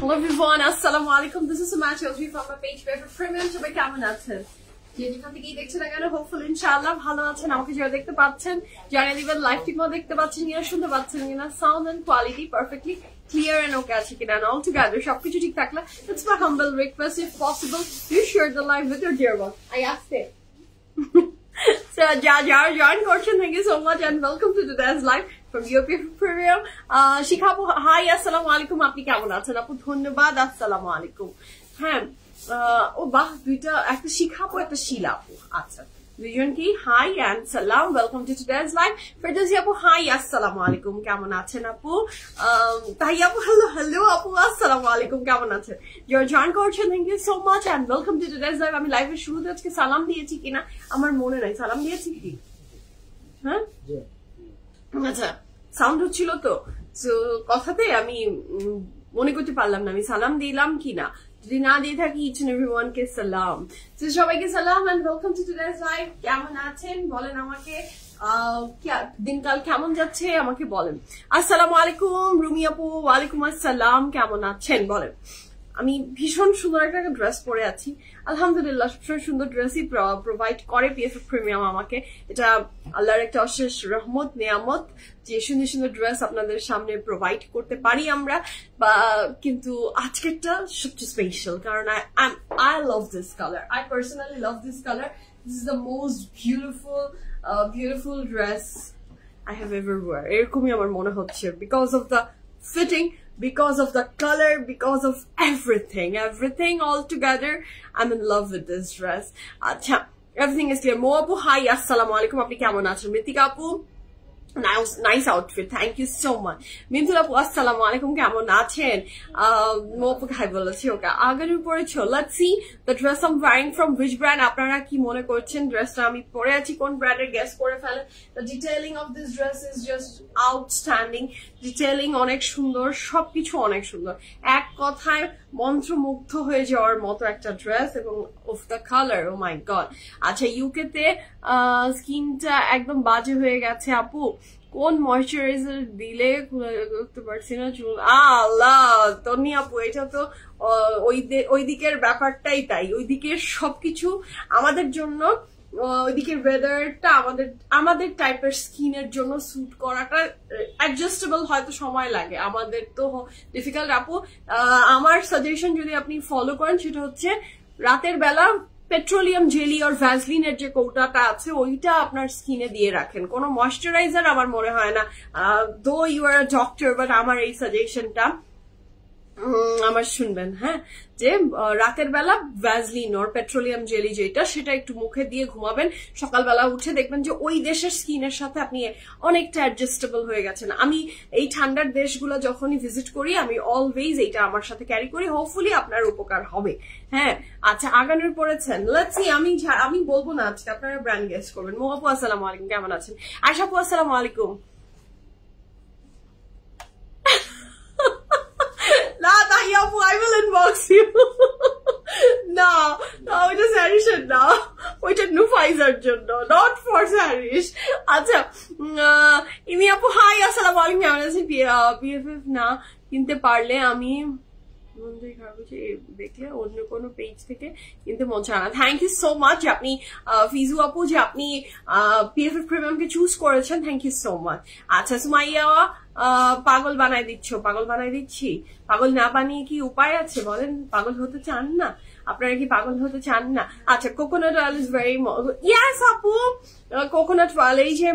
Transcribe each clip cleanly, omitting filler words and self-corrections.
Hello everyone, assalamu alaikum. This is Suma Chaudhary from my page Favorite Premium. সবাই কেমন আছেন? যেখান থেকেই দেখছেন না কেন হোপফুলি ইনশাআল্লাহ ভালো আছেন। আমাকে যারা দেখতে পাচ্ছেন জানিয়ে দিবেন লাইভ ঠিকমতো দেখতে পাচ্ছেন কিনা, শুনতে পাচ্ছেন কিনা, sound and quality perfectly clear and okay আছে কিনা, and all together সবকিছু ঠিক থাকলে it's my humble request if possible you share the live with your dear one. I asked it. So join করছেন, thank you so much and welcome to today's live from European Premium. শিখা আপু hi, আসসালামু আলাইকুম, আপনি কেমন আছেন আপু? ধন্যবাদ, আসসালামু আলাইকুম। হ্যাঁ ও বাহ, দুইটা, একটা শিখা আপু একটা শিলা আপু। আচ্ছা দুইজন কি হাই এন্ড সালাম, welcome to today's live. Ferdousi আপু হাই, আসসালামু আলাইকুম, কেমন আছেন আপু? তাই আপু হ্যালো হ্যালো আপু, আসসালামু আলাইকুম, কেমন আছেন? যারা জয়েন করছেন thank you so much and welcome to today's live. আমি লাইভের শুরুতে আজকে সালাম দিয়েছি কিনা আমার মনে নাই, সালাম দিয়েছি কি? হ্যাঁ আচ্ছা, সাউন্ড হচ্ছিল তো কথাতে, আমি মনে করতে পারলাম না আমি সালাম দিলাম কিনা। যদি না দিয়ে থাকি ইচ এন্ড এভরিওয়ান কে সালাম, তো সবাইকে সালাম and welcome to today's live. কেমন আছেন বলেন আমাকে, দিনকাল কেমন যাচ্ছে আমাকে বলেন। আসসালামু আলাইকুম রুমি আপু, ওয়ালাইকুম আসসালাম, কেমন আছেন বলেন। আমি ভীষণ সুন্দর একটা ড্রেস পরে আছি, আলহামদুলিল্লাহ। সবসময় সুন্দর ড্রেসই প্রোভাইড করে পিএফএফ প্রিমিয়াম আমাকে, এটা আল্লাহর একটা অশেষ রহমত নিয়ামত যে সুন্দর সুন্দর ড্রেস আপনাদের সামনে প্রোভাইড করতে পারি আমরা। বা কিন্তু আজকেরটা সবচেয়ে স্পেশাল কারণ I love this color. I personally love this color. This is the most beautiful dress I have ever wear. এরকমই আমার মনে হচ্ছে, because of the fitting, because of the color, because of everything all together. I'm in love with this dress. Acha, everything is clear. Mo apu hi, assalamu alaikum, apni kemon achen? Mitika apu nice outfit, thank you so much. Mintul apu assalamu alaikum, kemon achen? Mo apu hi bolechi oka agaru porecho. Let's see the dress I'm wearing from which brand. Apnara ki mone korchen dressটা আমি পরে আছি কোন ব্র্যান্ডের, guess করে ফেলেন। The detailing of this dress is just outstanding. Detailing অনেক সুন্দর, সবকিছু অনেক সুন্দর, এক কথায় মন্ত্রমুগ্ধ হয়ে যাওয়ার মতো একটা ড্রেস। এবং of the colour, oh my god. আচ্ছা ইউকে তে স্কিনটা একদম বাজে হয়ে গেছে আপু, কোন ময়শ্চারাইজার দিলে করতে পারছি না চুল? আল্লাহ তনি আপু, এটা তো ওই দিকের ব্যাপারটাই তাই, ওই দিকের সবকিছু আমাদের জন্য, ওইদিকে ওয়েদারটা আমাদের টাইপের স্কিনের জন্য স্যুট করাটা অ্যাডজাস্টেবল হয়তো সময় লাগে, আমাদের তো ডিফিকাল্ট আপু। আমার সাজেশন যদি আপনি ফলো করেন সেটা হচ্ছে রাতের বেলা পেট্রোলিয়াম জেলি আর ভ্যাসলিনের যে কৌটাটা আছে ওইটা আপনার স্কিনে দিয়ে রাখেন, কোনো ময়শ্চারাইজার আমার মনে হয় না, though you are a doctor, but আমার এই সাজেশনটা আমার শুনবেন। হ্যাঁ, যে রাতের বেলা ভ্যাসলিন আর পেট্রোলিয়াম জেলি যেটা, সেটা একটু মুখে দিয়ে ঘুমাবেন, সকালবেলা উঠে দেখবেন যে ওই দেশের স্কিনের সাথে আপনি অনেকটা অ্যাডজাস্টেবল হয়ে গেছেন। আমি এই ঠান্ডার দেশগুলো যখনই ভিজিট করি আমি অলওয়েজ এইটা আমার সাথে ক্যারি করি, হোপফুলি আপনার উপকার হবে। হ্যাঁ আচ্ছা, আগানোর পড়েছেন, লেটস সি। আমি বলবো না আজকে, আপনারা ব্র্যান্ড গেস করবেন। মো আপু আসসালামু আলাইকুম, কেমন আছেন? আয়শা আপু আসসালামু আলাইকুম। I will inbox you. No, ওইটা স্যারিশের না, ওইটা নুফাইজার জন্য, নট ফর স্যারিশ। আচ্ছা ইমি আপু হাই, আসসালামু আলাইকুম, কেমন আছেন? পিএফএফ না কিনতে পারলে আমি দেখলে অন্য কোনো পেজ থেকে কিনতে মন চায় না। থ্যাংক ইউ সো মাচ আপনি ফিজু আপু, যে আপনি পিএফএফ প্রিমিয়ামকে চুজ করেছেন, থ্যাংক ইউ সো মাচ। আচ্ছা সুমাইয়া, পাগল বানাই দিচ্ছ? পাগল বানাই দিচ্ছি, পাগল না বানিয়ে কি উপায় আছে বলেন? পাগল হতে চান না আপনারা, কি পাগল হতে চান না? আচ্ছা কোকোনাট অয়েল ইজ ভেরি ইয়াস আপু, কোকোনাট অয়েল এই যে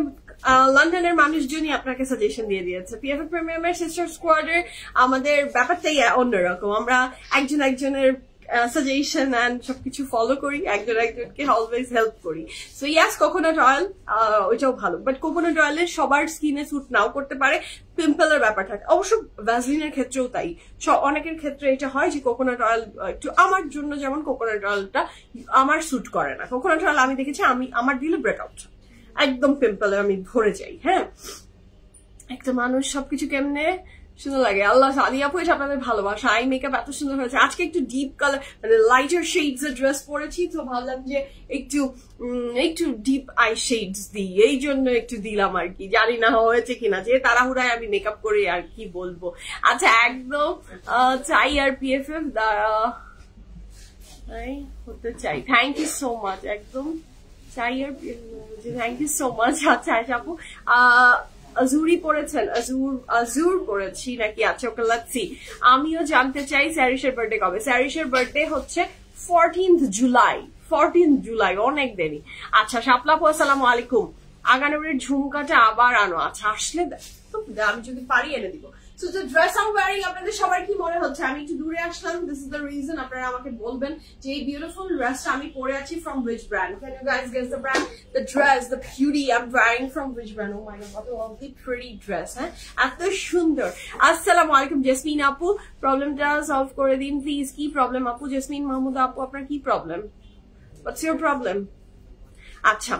লন্ডনের মানুষজনই আপনাকে সাজেশন দিয়ে দিয়েছে। পিএফএফ প্রিমিয়ামের সিস্টার স্কোয়াডের আমাদের ব্যাপারটাই অন্যরকম, আমরা একজনের সাজেশন এন্ড সবকিছু ফলো করি, একজনকে অলওয়েজ হেল্প করি। সো ইয়াস কোকোনাট অয়েল ওইটাও ভালো, বাট কোকোনাট অয়েলের সবার স্কিনে স্যুট নাও করতে পারে, পিম্পলের ব্যাপার থাকে। অবশ্য ভ্যাসলিনের ক্ষেত্রেও তাই, অনেকের ক্ষেত্রে এটা হয় যে কোকোনাট অয়েল একটু, আমার জন্য যেমন কোকোনাট অয়েলটা আমার স্যুট করে না। কোকোনাট অয়েল আমি দেখেছি আমার দিলে ব্রেকআউট, একদম পিম্পলে আমি ভরে যাই। হ্যাঁ, একটা মানুষ সবকিছু কেমনে সুন্দর লাগে। আল্লাহ সাদিয়া আপু এসে আপনাদের ভালোবাসা। আই মেকআপ এত সুন্দর হয়েছে। আজকে একটু ডিপ কালার মানে লাইটার শেডস এর ড্রেস পরেছি, তো ভাবলাম যে একটু ডিপ আই শেডস দিই, এই জন্য একটু দিলাম আর কি। জানি না হয়েছে কিনা, যে তাড়াহুড়ায় আমি মেকআপ করি আর কি বলবো। আচ্ছা একদম চাই আর পিএফএফ হতে চাই। থ্যাংক ইউ সো মাচ, একদম চাই আর থ্যাংক ইউ সো মাচ। আচ্ছা আপু আজুরি পড়েছেন, আজুর পড়েছি নাকি? আচ্ছা ওকে লেটস সি। আমিও জানতে চাই স্যারিশের বার্থডে কবে? স্যারিশের বার্থডে হচ্ছে 14th জুলাই, অনেক দেরি। আচ্ছা শাপলা আপু আসসালামু আলাইকুম। আগানুরের ঝুমকাটা আবার আনো। আচ্ছা আসলে আমি যদি পারি এনে দিব। So the dress I'm wearing, আপনাদের সবার কি মনে হচ্ছে? আমি একটু দূরে আসলাম, this is the reason। আপনারা আমাকে বলবেন যে এই বিউটিফুল ড্রেসটা আমি পরে আছি from which brand? Can you guys guess the brand? The dress, the beauty I'm wearing from which brand? Oh my god, what a lovely pretty dress, হ্যাঁ এত সুন্দর। আসসালামু আলাইকুম জেসমিন আপু, প্রবলেমটা সলভ করে দিন প্লিজ। কি প্রবলেম আপু? জেসমিন মাহমুদ আপু আপনার কি প্রবলেম? What's your problem? আচ্ছা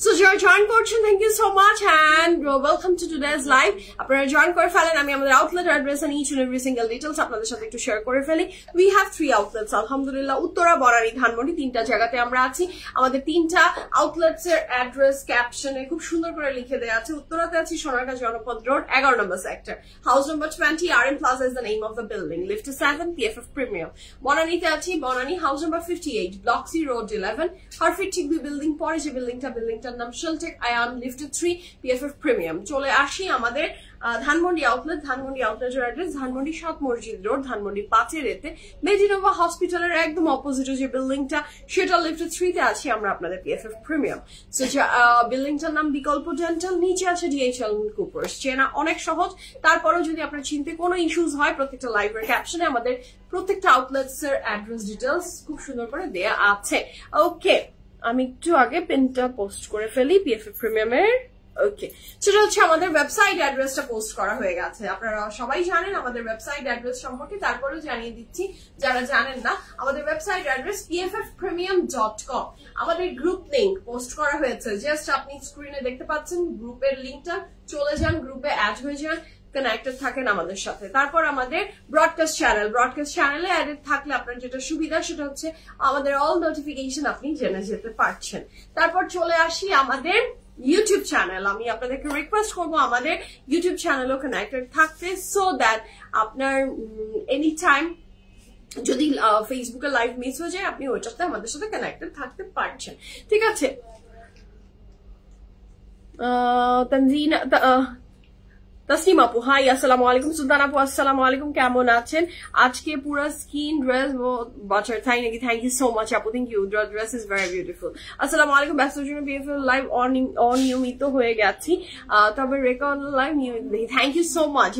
So join করছেন, thank you so much and welcome to today's live. আপনারা জয়েন করে ফেলেন। আমি আমাদের outlet address and each and every single details আপনাদের সাথে একটু শেয়ার করে ফেলি। We have 3 outlets আলহামদুলিল্লাহ, উত্তরা, বনানী, ধানমন্ডি, 3টা জায়গাতে আমরা আছি। আমাদের 3টা আউটলেটস এর অ্যাড্রেস ক্যাপশনে খুব সুন্দর করে লিখে দেওয়া আছে। উত্তরাতে আছি সোনারগাঁ জনপদ রোড 11 নম্বর sector, house number 20, RM Plaza is the name of the building, lift 7, PFF Premium। বনানীতে আছি Banani house number 58, block C road 11, হারফিট ঠিকবি বিল্ডিং, পরে যে বিল্ডিংটার নাম Sheltech Ayaan, lift 3, PFF Premium। চলে আসি আমাদের ধানমন্ডি আউটলেটের অ্যাড্রেস ধানমন্ডি 7 মসজিদ রোড, ধানমন্ডি 5 এতে মেডিনোভা হসপিটালের একদম অপোজিটে যে বিল্ডিংটা, সেটা লিফট 3 তে আছি আমরা আপনাদের PFF Premium। সো বিল্ডিংটার নাম বিকল্প ডেন্টাল, নিচে আছে DHL কুপার্স। চেনা অনেক সহজ, তারপরেও যদি আপনার চিনতে কোনো ইস্যুস হয় প্রত্যেকটা লাইভের ক্যাপশনে আমাদের প্রত্যেকটা আউটলেটস এর অ্যাড্রেস ডিটেলস খুব সুন্দর করে দেয়া আছে। ওকে, আমি একটু আগে পেনটা পোস্ট করে ফেলি PFF Premium এর। ওকে, সেটা হচ্ছে আমাদের ওয়েবসাইট অ্যাড্রেসটা পোস্ট করা হয়ে গেছে। আপনারা সবাই জানেন আমাদের ওয়েবসাইট অ্যাড্রেস সম্পর্কে, তারপরেও জানিয়ে দিচ্ছি যারা জানেন না। আমাদের ওয়েবসাইট অ্যাড্রেস pffpremium.com। আমাদের গ্রুপ লিংক পোস্ট করা হয়েছে, জাস্ট আপনি স্ক্রিনে দেখতে পাচ্ছেন গ্রুপের লিংকটা, চলে যান, গ্রুপে অ্যাড হয়ে যান, কানেক্টেড থাকেন আমাদের সাথে। তারপর আমাদের ব্রডকাস্ট চ্যানেলে অ্যাডেড থাকলে আপনার যেটা সুবিধা সেটা হচ্ছে আমাদের অল নোটিফিকেশন আপনি জেনে যেতে পারছেন। তারপর চলে আসি আমাদের ইউটিউব চ্যানেল। আমি আপনাদেরকে রিকোয়েস্ট করবো আমাদের ইউটিউব চ্যানেলও কানেক্টেড থাকতে, সো দ্যাট আপনার এনি টাইম যদি ফেসবুকে লাইভ মিস হয়ে যায় আপনি ওইটাতে আমাদের সাথে কানেক্টেড থাকতে পারছেন। ঠিক আছে, তসলিম আপু হাই, আসসালামু আলাইকুম। সুলতান আপু আসসালামু আলাইকুম, কেমন আছেন? আজকে পুরো স্কিন ড্রেস বাচার তাই নাকি? থ্যাংক ইউ সো মাচ আপু, thank you, dress is very beautiful. আসসালামু আলাইকুম। ব্যস্তর জন্য PFF লাইভ অনিয়মিত হয়ে গেছি, তবে রেকর্ড লাইভ নিয়মিত দেখি। Thank you so much.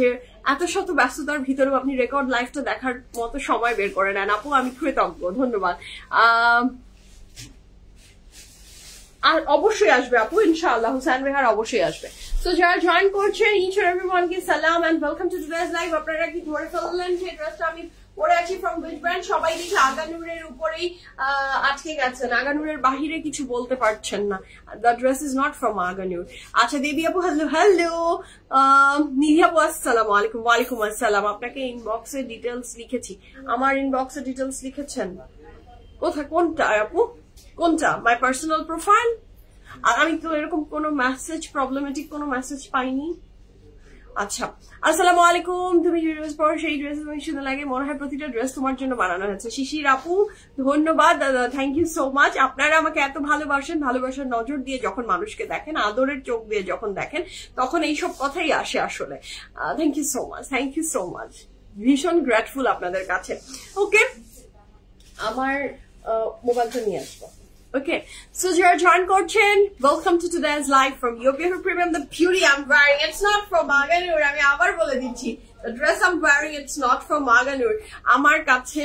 এত শত ব্যস্ততার ভিতরেও আপনি রেকর্ড লাইভটা দেখার মতো সময় বের করে নেন আপু, আমি কৃতজ্ঞ, ধন্যবাদ। আর অবশ্যই আসবে আপু ইনশাআল্লাহ, হুসাইন রেহার অবশ্যই আসবে। তো যারা জয়েন করছেন ইচ এন্ড এভরিওয়ান কে সালাম and welcome to today's live. আপনারা কি ধরে ফেললেন যে ড্রেসটা আমি পরে আছি ফ্রম হুইচ ব্র্যান্ড? সবাই দেখি আগানুরের উপরেই আটকে গেছেন, আগানুরের বাহিরে কিছু বলতে পারছেন না। The dress is not from Aganoor. আচ্ছা দেবী আপু হ্যালো, নিধি আপু আসসালামু আলাইকুম। ওয়ালাইকুম আসসালাম। আপনাকে ইনবক্সে ডিটেলস লিখেছি। আমার ইনবক্সে ডিটেলস লিখেছেন কোথায়? কোনটা আপু? কোনটা? My personal profile? আর আমি তো এরকম কোনো মেসেজ, প্রবলেমেটিক কোনো মেসেজ পাইনি। আচ্ছা, আসসালামু আলাইকুম। তুমি যে ড্রেস পরো সেই ড্রেস তোমাকে সুন্দর লাগে, মনে হয় প্রতিটা ড্রেস তোমার জন্য বানানো হয়েছে। শিশির আপু ধন্যবাদ, থ্যাংক ইউ সো মাচ। আপনারা আমাকে এত ভালোবাসেন, ভালোবাসার নজর দিয়ে যখন মানুষকে দেখেন, আদরের চোখ দিয়ে যখন দেখেন, তখন এইসব কথাই আসে আসলে। Thank you so much, thank you so much, ভীষণ গ্রেটফুল আপনাদের কাছে। ওকে, আমার মোবাইলটা নিয়ে আসবো। Okay, so you're join করছেন, welcome to today's live from your PFF Premium. The beauty I'm wearing, it's not from Maganur. আমি আবার বলে দিচ্ছি, the dress I'm wearing, it's not from Maganur. আমার কাছে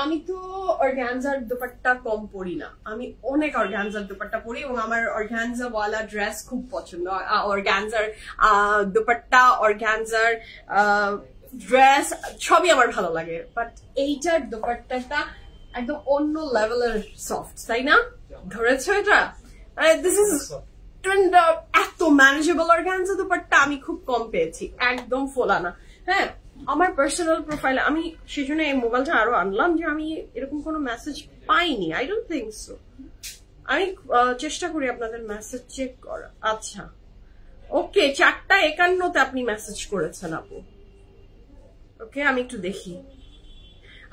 আমি তো অর্গানজার দুপাট্টা কম পরি না, আমি অনেক অর্গানজার দুপাট্টা পরি এবং আমার অর্গানজা ওয়ালা ড্রেস খুব পছন্দ। অর্গানজার দুপাট্টা, অর্গানজার ড্রেস সবই আমার ভালো লাগে, বাট এইটার দুপাট্টাটা একদম অন্য লেভেলের সফট, তাই না? ধরেছ এটা? দিস ইজ এত ম্যানেজেবল অর্গানজা দুপাট্টা আমি খুব কম পেয়েছি, একদম ফোলানা। হ্যাঁ, আমার পার্সোনাল প্রোফাইলে আমি সেই জন্য এই মোবাইলটা আরো আনলাম যে আমি এরকম কোনো মেসেজ পাইনি। I don't think so. আমি চেষ্টা করি আপনাদের মেসেজ চেক করা। আচ্ছা, ওকে, 4:51 আপনি মেসেজ করেছেন আপু। ওকে, আমি একটু দেখি।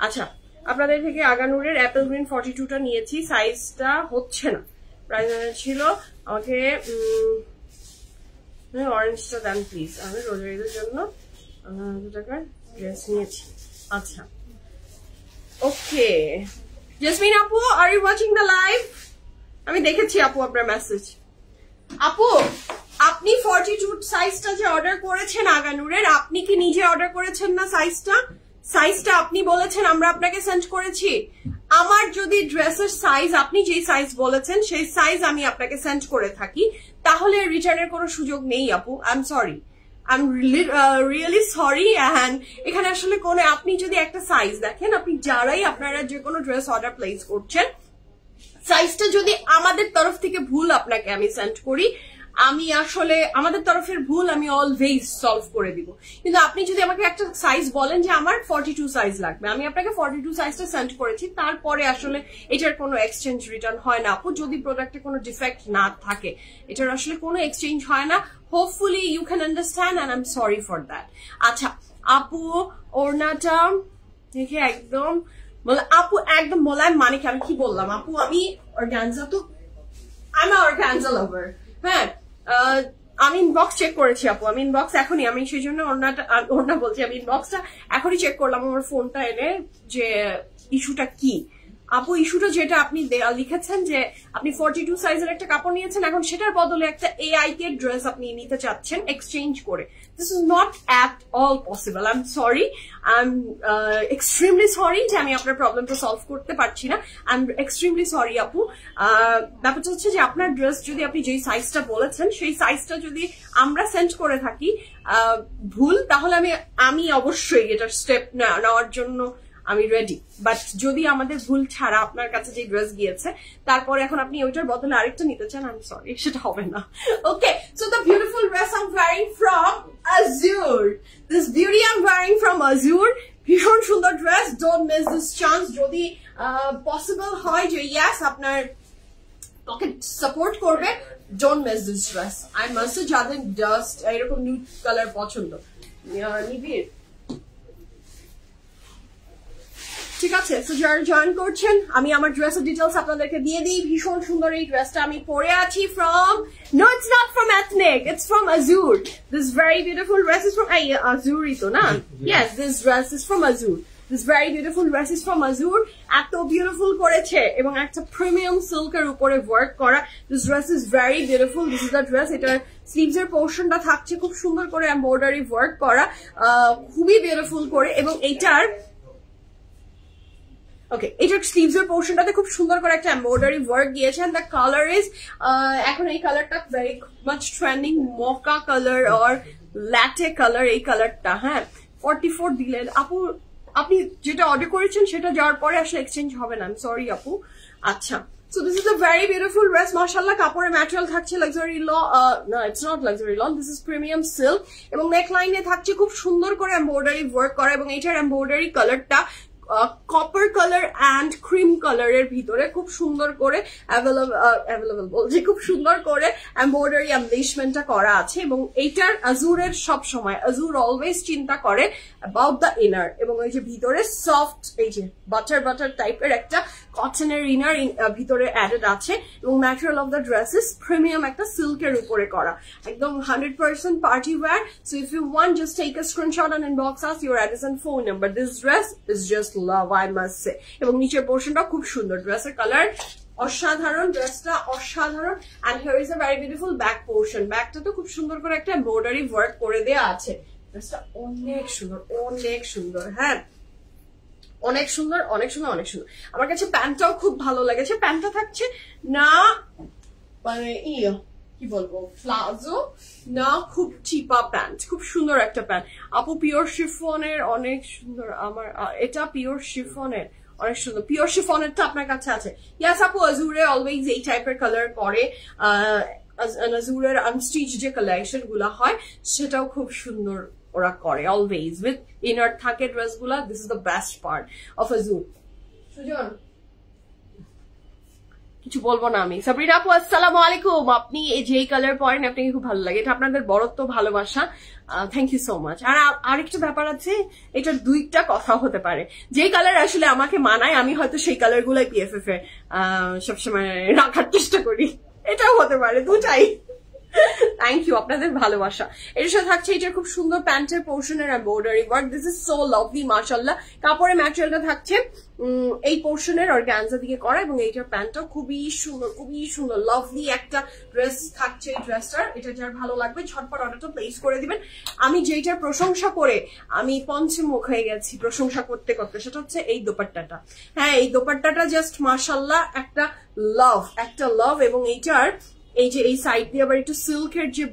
আচ্ছা, আপনাদের থেকে আগানুরের অ্যাপেল গ্রিন 42টা নিয়েছি, সাইজটা হচ্ছে না, প্রাইস ছিল আমাকে অরেঞ্জটা দেন প্লিজ। আমি রোজারিদের জন্য 1,000 টাকার ড্রেস নিয়েছি। আচ্ছা, ওকে, জেসমিন আপু, are you watching the live? আমি দেখেছি আপু আপনার মেসেজ। আপু, আপনি 42 সাইজটা যে অর্ডার করেছেন আগানুরের, আপনি কি নিজে অর্ডার করেছেন না? সাইজটা আপনি বলেছেন, আমরা আপনাকে সেন্ড করেছি। আমার যদি ড্রেসের সাইজ, আপনি যে সাইজ বলেছেন সেই সাইজ আমি আপনাকে সেন্ড করে থাকি, তাহলে রিটার্নের কোনো সুযোগ নেই আপু। I am sorry, I am really sorry. And এখানে আসলে কোনো, আপনি যদি একটা সাইজ দেখেন, আপনি যারাই আপনারা যে কোনো ড্রেস অর্ডার প্লেস করছেন, সাইজটা যদি আমাদের তরফ থেকে ভুল আপনাকে আমি সেন্ড করি, আমি আসলে আমাদের তরফের ভুল আমি অলওয়েজ সলভ করে দিব। কিন্তু আপনি যদি আমাকে একটা সাইজ বলেন যে আমার 42 সাইজ লাগবে, আমি আপনাকে 42 সাইজটা সেন্ড করেছি, তারপরে আসলে এটার কোনো এক্সচেঞ্জ রিটার্ন হয় না আপু, যদি প্রোডাক্টে কোনো ডিফেক্ট না থাকে। এটার আসলে কোনো এক্সচেঞ্জ হয় না। Hopefully you can understand and I am sorry for that. আচ্ছা আপু, ওড়নাটা দেখে একদম আপু একদম মোলায়েম, মানে কি আমি কি বললাম আপু, আমি অর্গানজা তো আই এম অর্গানজা লাভার। হ্যাঁ, আমি ইনবক্স চেক করেছি আপু, আমি ইনবক্স এখনই, আমি সেই জন্য ওড়না বলছি, আমি ইনবক্সটা এখনই চেক করলাম আমার ফোনটা এনে যে ইস্যুটা কি। আপু, ইস্যুটা যেটা আপনি লিখেছেন যে আপনি 42 সাইজের একটা কাপড় নিয়েছেন, এখন সেটার বদলে একটা AIK ড্রেস আপনি নিতে চাচ্ছেন এক্সচেঞ্জ করে। This is not at all possible. I am sorry, I am extremely sorry যে আমি আপনার প্রবলেমটা সলভ করতে পারছি না। আই এম এক্সট্রিমলি সরি আপু। ব্যাপারটা হচ্ছে যে আপনার ড্রেস যদি আপনি যেই সাইজটা বলেছেন সেই সাইজটা যদি আমরা সেন্ড করে থাকি ভুল, তাহলে আমি অবশ্যই এটার স্টেপ নেওয়ার জন্য আমি রেডি। বাট যদি আমাদের ভুল ছাড়া আপনার কাছে যে ড্রেস গিয়েছে, তারপরে এখন আপনি ওইটার বদলে আরেকটা নিতে চান, আই এম সরি, সেটা হবে না। Okay, so the beautiful dress I am wearing from Azure, this beauty I am wearing from Azure, ভীষণ সুন্দর ড্রেস। Don't miss this chance. যদি পসিবল হয় যে ইয়াস আপনার পকেট সাপোর্ট করবে, don't miss this dress. I must, যাদের জাস্ট এরকম নিউড কালার পছন্দ, নিবিড়, ঠিক আছে। সো যারা জয়েন করছেন, আমি আমার ড্রেসের ডিটেলস আপনাদেরকে দিয়ে দিই। ভীষণ সুন্দর এই ড্রেসটা আমি পরে আছি from, no it's not from Ethnic, it's from Azure. This very beautiful dress is from Azure তো না? Yes, this dress is from Azure. This very beautiful dress is from Azure. এত বিউটিফুল করেছে এবং একটা প্রিমিয়াম সিল্কের উপরে work করা। This dress is very beautiful. This is the dress. এটার স্লিভস এর পোর্শনটা থাকছে খুব সুন্দর করে এমব্রয়ডারি ওয়ার্ক করা, খুবই বিউটিফুল করে। এবং এইটার ওকে, এটার স্লিভস এর পোর্শনটাতে খুব সুন্দর করে একটা এমব্রয়ডারি ওয়ার্ক দিয়েছেন। দ্য কালার ইজ, এখন এই কালারটা very much trending, mocha colour or latte colour, এই কালারটা। হ্যাঁ, 44 দিলেন আপু, আপনি যেটা অর্ডার করেছেন সেটা যাওয়ার পরে আসলে এক্সচেঞ্জ হবে না, সরি আপু। আচ্ছা, so this is a very beautiful dress. মাশাআল্লাহ, কাপড়ের ম্যাটেরিয়াল থাকছে লাক্সারি না, it's not luxury loan, this is premium silk. এবং নেক লাইনে থাকছে খুব সুন্দর করে এমব্রয়ডারি ওয়ার্ক করা, এবং এইটার এমব্রয়ডারি কালারটা কপার কালার অ্যান্ড ক্রিম কালারের ভিতরে খুব সুন্দর করে অ্যাভেলেবল বলছি, খুব সুন্দর করে এমব্রয়ডারি এমব্লিশমেন্টটা করা আছে। এবং এইটার Azureর সব সময়, Azure অলওয়েজ চিন্তা করে অ্যাবাউট দ্য ইনার, এবং ওই যে ভিতরে সফট এই যে বাটার টাইপের একটা কটনের ইনার ভিতরে অ্যাডেড আছে। এবং material of the dresses premium একটা সিল্কের উপরে করা, একদম 100% party wear. So if you want, just take a screenshot and inbox us your address and phone number. This dress is just love, I must say. এবং নিচের পোর্শনটা খুব সুন্দর, ড্রেসের কালার অসাধারণ, ড্রেসটা অসাধারণ। And here is a very beautiful back portion, ব্যাকটা তো খুব সুন্দর করে একটা এমব্রয়ডারি ওয়ার্ক করে দেওয়া আছে। ড্রেসটা অনেক সুন্দর, অনেক সুন্দর। হ্যাঁ, অনেক সুন্দর, অনেক সুন্দর, অনেক সুন্দর। আমার কাছে প্যান্টটাও খুব ভালো লেগেছে। প্যান্টটা থাকছে না মানে কি বলবো, প্লাজো না, খুব চিপা প্যান্ট, খুব সুন্দর একটা প্যান্ট আপু। পিওর শিফনের, অনেক সুন্দর। আমার এটা পিওর শিফনের, অনেক সুন্দর। পিওর শিফনেরটা আপনার কাছে আছে? ইয়াস আপু, Azure অলওয়েজ এই টাইপের কালার করে। আজুরের আনস্টিচ যে কালেকশন গুলা হয় সেটাও খুব সুন্দর ওরা করে অলওয়েজ উইথ ইনার থাকে ড্রেস গুলা। This is the best part of Azure. Sujon কিছু বলবো না আমি। সাবরিনা আপু আসসালামু আলাইকুম। আপনি যেই কালার পরেন আপনাকে খুব ভালো লাগে, এটা আপনাদের বড়ত্ব ভালোবাসা। Thank you so much. আর আরেকটা ব্যাপার আছে, এটার দুইটা কথা হতে পারে। যেই কালার আসলে আমাকে মানায় আমি হয়তো সেই কালার গুলাই পিএফএফ এ সবসময় রাখার চেষ্টা করি, এটাও হতে পারে, দুটাই। থ্যাংক ইউ, আপনাদের ভালোবাসা। এর সাথে থাকছে এটার খুব সুন্দর প্যান্টের পোর্শনের embroidery work. This is so lovely মাশাআল্লাহ। কাপড়ের ম্যাটেরিয়ালটা থাকছে এই পোর্শনের অর্গানজা দিয়ে করা, এবং এইটার প্যান্টটাও খুবই সুন্দর লাভলি একটা ড্রেস থাকছে এই ড্রেসটার। এটা যার ভালো লাগবে ঝটপট অর্ডারটা প্লেস করে দিবেন। আমি যেইটার প্রশংসা করে আমি পঞ্চমুখ হয়ে গেছি প্রশংসা করতে করতে, সেটা হচ্ছে এই দোপাট্টাটা। হ্যাঁ, এই দোপাট্টাটা জাস্ট মাশাআল্লাহ একটা লাভ। এবং এইটার এই যে এই সাইড দিয়ে আবার একটু সিল্কের যে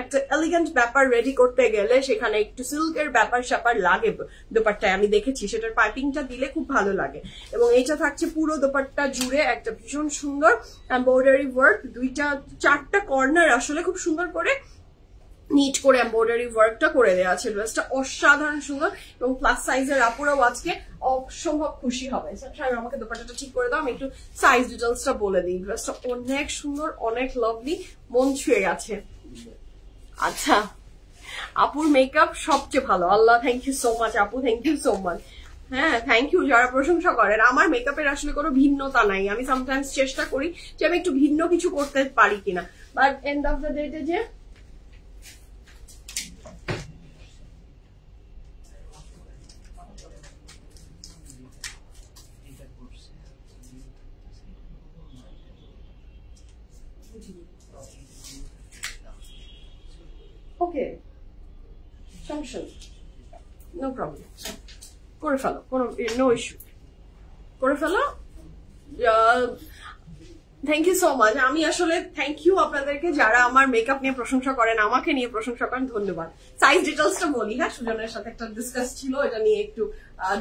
একটা এলিগেন্ট ব্যাপার রেডি করতে গেলে সেখানে একটু সিল্কের ব্যাপার স্যাপার লাগে দোপাট্টায়, আমি দেখেছি। সেটার পাইপিংটা দিলে খুব ভালো লাগে। এবং এইটা থাকছে পুরো দোপাট্টা জুড়ে একটা ভীষণ সুন্দর এমব্রয়ডারি ওয়ার্ক। চারটা কর্নার আসলে খুব সুন্দর করে নিট করে এমব্রয়ডারি ওয়ার্কটা করে দেওয়া আছে। ড্রেসটা অসাধারণ সুন্দর, এবং প্লাস সাইজের আপুরাও আজকে অসম্ভব খুশি হবে। আমাকে দোপাট্টাটা ঠিক করে দাও, আমি একটু সাইজ ডিটেলসটা বলে দিই। ড্রেসটা অনেক সুন্দর, অনেক লাভলি, মন ছুঁয়ে গেছে। আচ্ছা, আপুর মেকআপ সবচেয়ে ভালো। আল্লাহ, থ্যাংক ইউ সো মাচ আপু, থ্যাংক ইউ সো মাচ। হ্যাঁ, থ্যাংক ইউ যারা প্রশংসা করেন। আমার মেকআপের আসলে কোনো ভিন্নতা নাই, আমি সামটাইমস চেষ্টা করি যে আমি একটু ভিন্ন কিছু করতে পারি কিনা, বাট এন্ড অফ দ্য ডেতে যে ওকে, সমস্যা নেই, নো প্রবলেম, করে ফেলো, কোনো নো ইস্যু, করে ফেলো। Thank you so much. আমি আসলে থ্যাংক ইউ আপনাদেরকে যারা আমার মেকআপ নিয়ে প্রশংসা করেন, আমাকে নিয়ে প্রশংসা করেন, ধন্যবাদ। সাইজ ডিটেলসটা বলি। হ্যাঁ, সুজনের সাথে একটা ডিসকাস ছিল, এটা নিয়ে একটু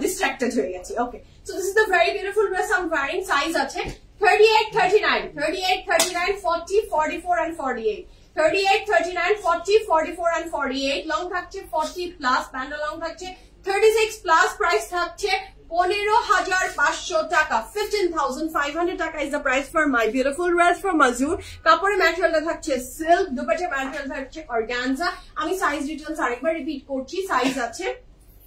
ডিস্ট্রাক্টেড হয়ে গেছি। Okay, so this is the very beautiful dress I am wearing. Size আছে 38, 39, 38, 39, 40, 44 and 48, 38, 39, 40, 44 and 48, লং থাকছে 40 প্লাস, প্যান্ট লং থাকছে 36 প্লাস, প্রাইস থাকছে 15,500 টাকা। 15,500 টাকা is the price for my beautiful dress from Azur. কাপড়ের ম্যাটেরিয়ালটা থাকছে সিল্ক, দুপাট্টার ম্যাটেরিয়াল থাকছে organza. আমি সাইজ ডিটেইলস আরেকবার রিপিট করছি। সাইজ আছে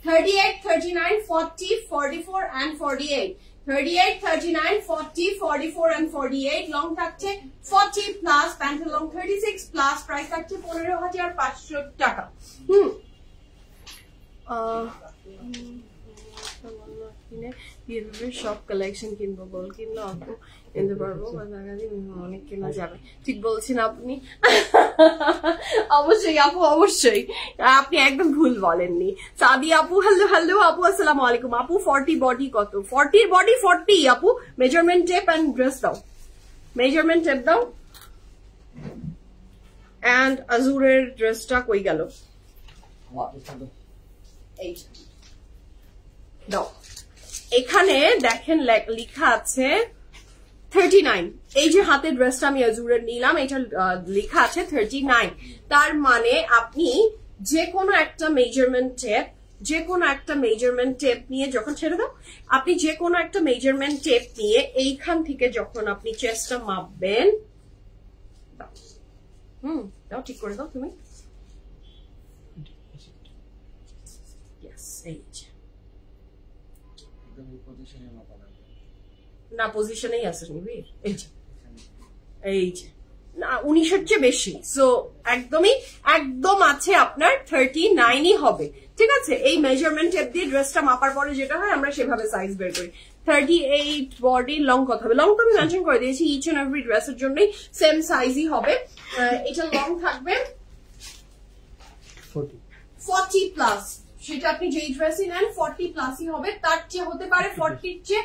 38, 39, 40, 44 and 48, 38, 39, 40, 44 and 48, লং থাকছে 40 প্লাস, প্যান্টের লং 36 প্লাস, প্রাইস থাকছে 15,500 টাকা। সব কালেকশন কিনবো, বল কিনলো আপু কিনতে পারবো, অনেক কেনা যাবে। ঠিক বলছেন আপনি। অবশ্যই আপু, অবশ্যই, আপনি একদম ভুল বলেননি। সাদি আপু, হ্যালো আপু, আসসালামু আলাইকুম আপু। 40 বডি কত? 40 বডি 40 আপু। মেজারমেন্ট টেপ এন্ড ড্রেস দাও, মেজারমেন্ট টেপ দাও। এন্ড আজুরের ড্রেসটা কই গেল? এই দাও। এখানে দেখেন লেখা আছে 39। এই যে হাতের ড্রেসটা আমি আজুরের নিলাম, এটা লেখা আছে 39। তার মানে আপনি যে কোনো একটা মেজারমেন্ট টেপ নিয়ে যখন, ছেড়ে দাও, আপনি যে কোনো একটা মেজারমেন্ট টেপ নিয়ে এইখান থেকে যখন আপনি চেস্টটা মাপবেন, দাও, ঠিক করে দাও তুমি। না, পজিশনেই আছে নিবি, এই যে না 19-এর চেয়ে বেশি, সো একদম আছে আপনার 39ই হবে। ঠিক আছে, এই মেজারমেন্ট টেপ দিয়ে ড্রেসটা মাপার পরে যেটা হয় আমরা সেভাবে সাইজ বের করি। 38 বডি লং কত হবে? লং তো আমি মেনশন করে দিয়েছি, ইচ এন্ড এভরি ড্রেসের জন্যই সেম সাইজই হবে। এটা লং থাকবে 40 প্লাস, সেটা আপনি যেই ড্রেসই নেন 40 প্লাসই হবে। তার চেয়ে হতে পারে 40-র চেয়ে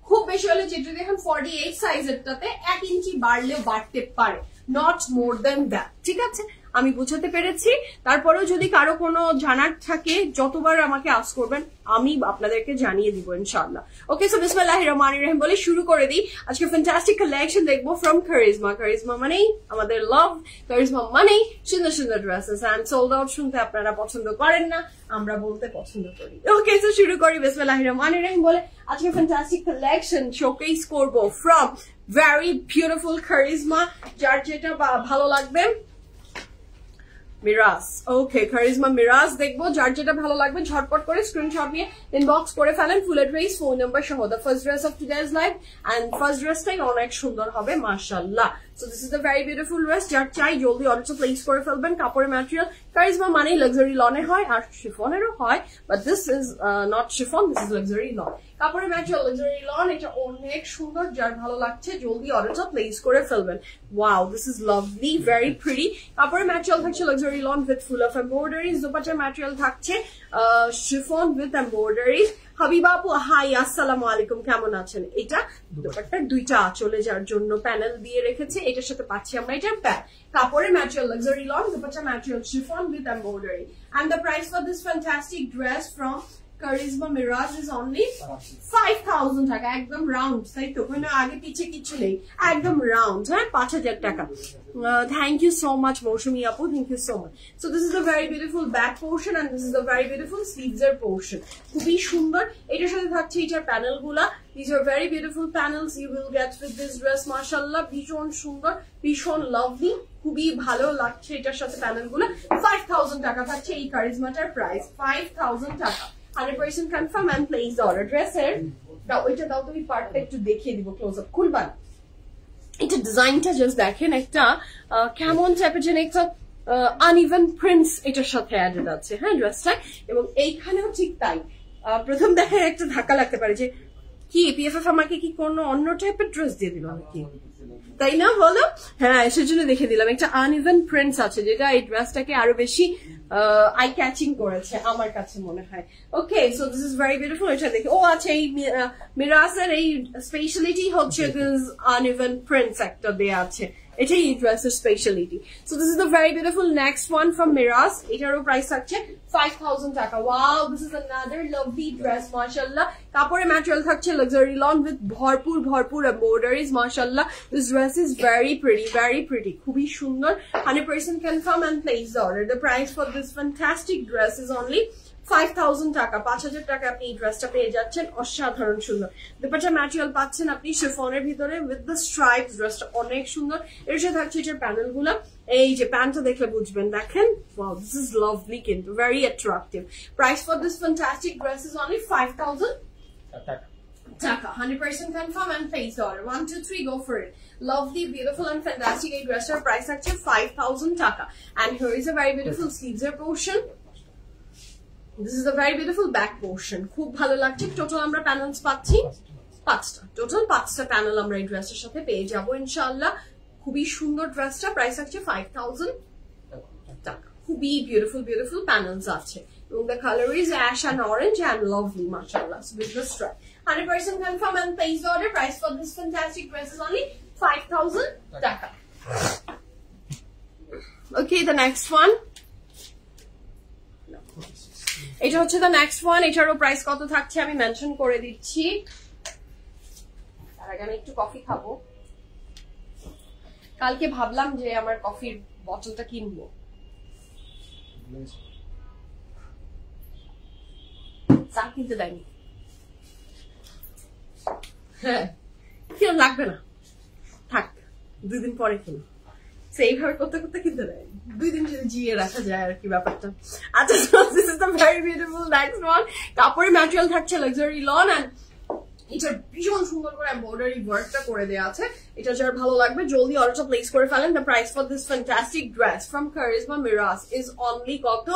খুব বেশি হলে, যেটা দেখেন 48 সাইজেরটাতে 1 ইঞ্চি বাড়লেও বাড়তে পারে, নট মোর দেন দ্যাট। ঠিক আছে, আমি বুঝাতে পেরেছি। তারপরেও যদি কারো কোনো জানার থাকে যতবার আমাকে আস্ক করবেন আমি আপনাদেরকে জানিয়ে দিব ইনশাআল্লাহ। ওকে, সো বিসমিল্লাহির রহমানির রহিম বলে শুরু করে দিই। আজকে ফ্যান্টাস্টিক কালেকশন দেখবো ফ্রম কারিজমা। কারিজমা মানেই আমাদের লাভ, কারিজমা মানেই সুন্দর সুন্দর ড্রেসেস এন্ড সোল্ড আউট শুনতে আপনারা পছন্দ করেন না, আমরা বলতে পছন্দ করি। ওকে, সো শুরু করি বিসমিল্লাহির রহমানির রহিম বলে। আজকে ফ্যান্টাস্টিক কালেকশন শোকেস করবো ফ্রম ভেরি বিউটিফুল কারিজমা। যার যেটা ভালো লাগবে মিরাজ, ওকে কারিজমা মিরাজ দেখবো। যার যেটা ভালো লাগবে ঝটপট করে স্ক্রিনশট নিয়ে ইনবক্স করে ফেলেন ফুল অ্যাড্রেস ফোন নাম্বার সহ। The first dress of today's live and first ড্রেসটাই অনেক সুন্দর হবে মাশাআল্লাহ। So this is the very beautiful dress. যার চাই জলদি অর্ডারটা প্লেস করে ফেলবেন। কাপড়ের ম্যাটেরিয়াল কারিজমা মানেই লাক্সারি লনের হয় আর শিফনেরও হয়, but this is not chiffon, this is luxury lawn. কাপড়ের ম্যাটেরিয়াল লাক্সারি লন, এটা অনেক সুন্দর। যার ভালো লাগছে জলদি অর্ডারটা প্লেস করে ফেলবেন। Wow, this is lovely, very pretty. কাপড়ের ম্যাটেরিয়াল থাকছে luxury lawn with full of embroideries. দুপাট্টার ম্যাটেরিয়াল থাকছে শিফন উইথ এমব্রয়ডারিজ। হাবিবা আপু হাই, আসসালামু আলাইকুম, কেমন আছেন? এটা দুপাট্টার দুইটা চলে যাওয়ার জন্য প্যানেল দিয়ে রেখেছে, এটার সাথে পাচ্ছি আমরা এটার প্যান। কাপড়ের ম্যাটেরিয়াল লাক্সারি লন, দুপাট্টার material chiffon with embroidery. And the price for this fantastic dress from Karizma Mirage is only 5,000 টাকা। একদম রাউন্ড, তাই তো? কোনো আগে পিছে কিছু নেই, একদম রাউন্ড। হ্যাঁ, 5,000 টাকা। Thank you so much মৌসুমী আপু, thank you so much. So this is a very beautiful back portion and this is a very beautiful sleeves portion. খুবই সুন্দর। এটার সাথে থাকছে এটার প্যানেল গুলা। These are very beautiful panels you will get with this dress. মাশাআল্লাহ, ভীষণ সুন্দর, ভীষণ লাভলি, খুবই ভালো লাগছে এটার সাথে প্যানেল গুলা। 5,000 টাকা থাকছে এই কারিজমাটার প্রাইস, 5,000 টাকা। 100% confirm and place the order. ড্রেসের দাও, ওইটা দাও তুমি, পার্টটা একটু দেখিয়ে দিব ক্লোজ আপ, খুলবা না। এটা ডিজাইনটা জাস্ট দেখেন, একটা কেমন টাইপের যেন একটা আনইভেন প্রিন্টস এটার সাথে অ্যাডেড আছে, হ্যাঁ ড্রেসটা। এবং এইখানেও ঠিক তাই। প্রথম দেখে একটা ধাক্কা লাগতে পারে যে কি পিএফএফ আমাকে কি কোনো অন্য টাইপের ড্রেস দিয়ে দিল নাকি, তাই না বলো? হ্যাঁ, সেজন্য দেখে দিলাম। একটা আনইভেন প্রিন্টস আছে যেটা এই ড্রেসটাকে আরো বেশি আই ক্যাচিং করেছে আমার কাছে মনে হয়। Okay, so this is very beautiful. এটা দেখে ও আচ্ছা, এই মিরাজের এই স্পেশালিটি হচ্ছে দিস আনইভেন প্রিন্টস একটা দেয়া আছে, এটাই এই ড্রেসের speciality. So this is the very beautiful next one from Miraj. এটারও প্রাইস থাকছে 5,000 টাকা। Wow, this is another lovely dress মাশাআল্লাহ। কাপড়ের ম্যাটেরিয়াল থাকছে লাক্সারি লন উইথ ভরপুর ভরপুর এমব্রয়ডারিজ মাশাআল্লাহ। This dress is very pretty, very pretty, খুবই সুন্দর। 100% confirm and place the order. The price for this fantastic dress is only 5,000 টাকা। 5,000 টাকা আপনি এই ড্রেসটা পেয়ে যাচ্ছেন, অসাধারণ সুন্দর। দুপাট্টা ম্যাটেরিয়াল পাচ্ছেন আপনি শিফনের ভিতরে উইথ দ্য স্ট্রাইপস। ড্রেসটা অনেক সুন্দর। এর সাথে থাকছে এটার প্যানেল গুলা, এই যে প্যান্টটা দেখলে বুঝবেন, দেখেন। ওয়াও, দিস ইজ লাভলি, কিন্তু very attractive. Price for this fantastic dress is only 5,000 টাকা। 100% confirm and place the order. 1 2 3 go for it. Lovely, beautiful and fantastic এই ড্রেসটার প্রাইস থাকছে 5,000 টাকা। And here is a very beautiful sleeves portion. This is a very beautiful back portion. খুব ভালো লাগছে। Total আমরা panels পাচ্ছি 5টা, টোটাল 5টা প্যানেল আমরা এই ড্রেসের সাথে পেয়ে যাবো ইনশাআল্লাহ। খুবই সুন্দর ড্রেসটা, প্রাইস আছে 5,000 টাকা। খুবই বিউটিফুল বিউটিফুল প্যানেলস আছে এবং the color is ash and orange and lovely mashallah. So we just try 100% confirm and place the order. Price for this fantastic dress is only 5,000 taka. Okay, the next one. এটা হচ্ছে the next one. এটারও price কত থাকছে আমি mention করে দিচ্ছি। তার আগে আমি একটু কফি খাবো। কালকে ভাবলাম যে আমার কফির বোতলটা কিনবো, চা কিনতে দেয়নি। হ্যাঁ, কেউ লাগবে না, থাক 2 দিন পরে কিনো। এইভাবে করতে করতে কিনতে দেয়, 2 দিন যদি জিয়ে রাখা যায় আর কি ব্যাপারটা। আচ্ছা, this is the very beautiful next one. কাপড়ের ম্যাটেরিয়াল থাকছে লাক্সারি লন এন্ড এটা ভীষণ সুন্দর করে এমব্রয়ডারি ওয়ার্কটা করে দেওয়া আছে। এটা যার ভালো লাগবে জলদি অর্ডারটা প্লেস করে ফেলেন। The price for this fantastic dress from Charizma Miraj is only কত?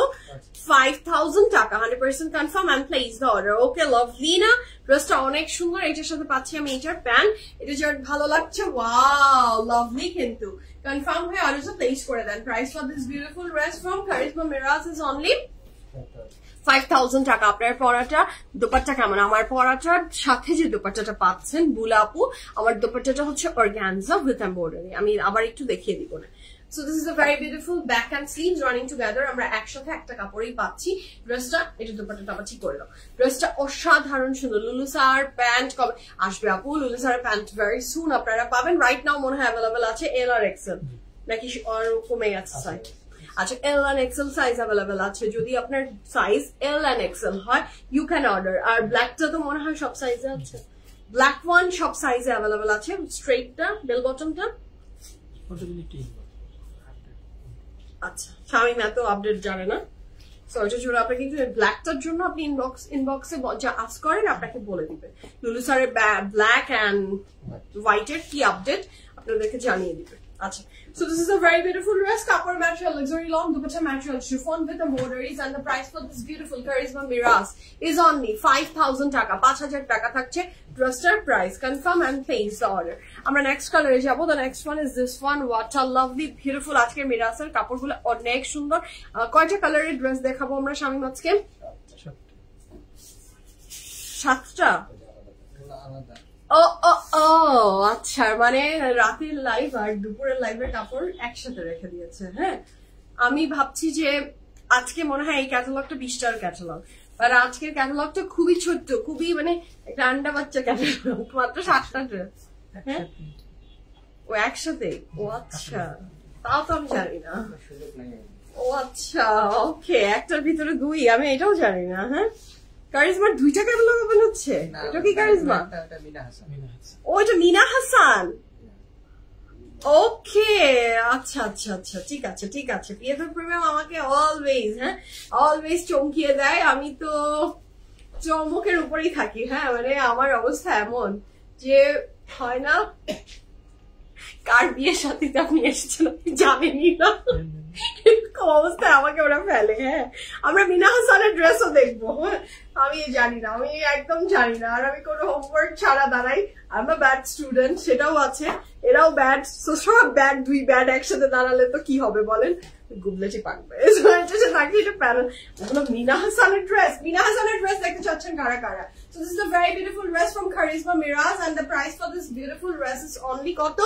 5,000 টাকা। 100% confirm and place the order. Okay, lovely না? ড্রেসটা অনেক সুন্দর। এটার সাথে পাচ্ছি আমি এটার প্যান্ট। এটা যার ভালো লাগছে, ওয়াও লাভলি, কিন্তু কনফার্ম হয়ে অর্ডারটা প্লেস করে দেন। Price for this beautiful dress from Charizma Miraj is only 5,000 টাকা আপনার পরাটা। দোপাট্টা কেমন? আমার পরাটার সাথে যে দোপাট্টাটা পাচ্ছেন বুলা আপু, আমার দোপাট্টাটা হচ্ছে অর্গানজা উইথ এমব্রয়ডারি। আমি আবার একটু দেখিয়ে দিব না। So this is a very beautiful back and sleeves running together. আমরা একসাথে একটা কাপড়ই পাচ্ছি। ড্রেসটা এটা দোপাট্টাটা আবার ঠিক করে দাও। ড্রেসটা অসাধারণ সুন্দর। লুলুসার প্যান্ট কবে আসবে আপু? লুলুসার প্যান্ট ভেরি সুন আপনারা পাবেন। রাইট নাও মনে হয় অ্যাভেলেবল আছে এল আর এক্সেল, নাকি আরো কমে গেছে সাইজ? আচ্ছা, L and XL size available আছে। যদি আপনার সাইজ এল এন্ড এক্সেল হয় ইউ ক্যান অর্ডার। আর ব্ল্যাকটা তো মনে হয় সব সাইজে আছে। ব্ল্যাক ওয়ান সব সাইজে অ্যাভেলেবল আছে। স্ট্রেটটা বেল বটমটা আচ্ছা, শামিম এত আপডেট জানে না। সো এটার জন্য আপনাকে কিন্তু ব্ল্যাকটার জন্য আপনি ইনবক্সে যা আস্ক করেন আপনাকে বলে দিবে। লুলু স্যারের ব্ল্যাক অ্যান্ড হোয়াইটের কি আপডেট আপনাদেরকে জানিয়ে দিবে। আচ্ছা, so this is a very beautiful dress, kapor material, luxury long dupatta material, chiffon with embroideries, and the price for this beautiful Karisma Miraz is only 5,000 টাকা। 5,000 টাকা থাকছে ড্রেসটার price. Confirm and place the order. আমরা next কালারে যাবো। The next one is this one. What a lovely beautiful. আজকের মিরাজের কাপড়গুলো অনেক সুন্দর। কয়টা কালারের ড্রেস দেখাবো আমরা শামিম আজকে? 7টা। ও ও ও আচ্ছা, মানে রাতের লাইভ আর দুপুরের লাইভের কাপড় একসাথে রেখে দিয়েছে। হ্যাঁ, আমি ভাবছি যে আজকে মনে হয় এই ক্যাটালগটা 20টার ক্যাটালগ, আর আজকের ক্যাটালগটা খুবই ছোট্ট, খুবই মানে একটা আন্ডা বাচ্চা ক্যাটালগ, মাত্র 7টা ড্রেস। হ্যাঁ, ও একসাথে? ও আচ্ছা, তাও তো আমি জানি না। ও আচ্ছা, ওকে, একটার ভিতরে 2, আমি এটাও জানি না। হ্যাঁ, কারিজমার 2টা ক্যাটালগ ওপেন হচ্ছে। এটা কি কারিজমা? ও এটা মিনা হাসান। ওকে, আচ্ছা আচ্ছা আচ্ছা, ঠিক আছে ঠিক আছে। পিএফএ প্রিমিয়াম আমাকে অলওয়েজ চমকিয়ে দেয়। আমি তো চমকের উপরেই থাকি। হ্যাঁ, মানে আমার অবস্থা এমন যে হয় না কার বিয়ের সাথে আপনি এসেছেন আপনি জানেনই না, অবস্থায় আমাকে ওরা ফেলে। হ্যাঁ, আমরা মিনা হাসানের ড্রেসও দেখবো। আমি জানি না, আমি একদম জানি না। আর আমি কোনো হোমওয়ার্ক ছাড়া দাঁড়াই। আমরা ব্যাড স্টুডেন্ট, সেটাও আছে। এরাও ব্যাড, সব ব্যাড, 2 ব্যাড একসাথে দাঁড়ালে তো কি হবে বলেন? গুবলেটি পাকবে। মিনা হাসানের ড্রেস, দেখতে চাচ্ছেন কারা কারা? So this is a very beautiful dress from Karisma Miraz, and the price for this beautiful dress is only কত?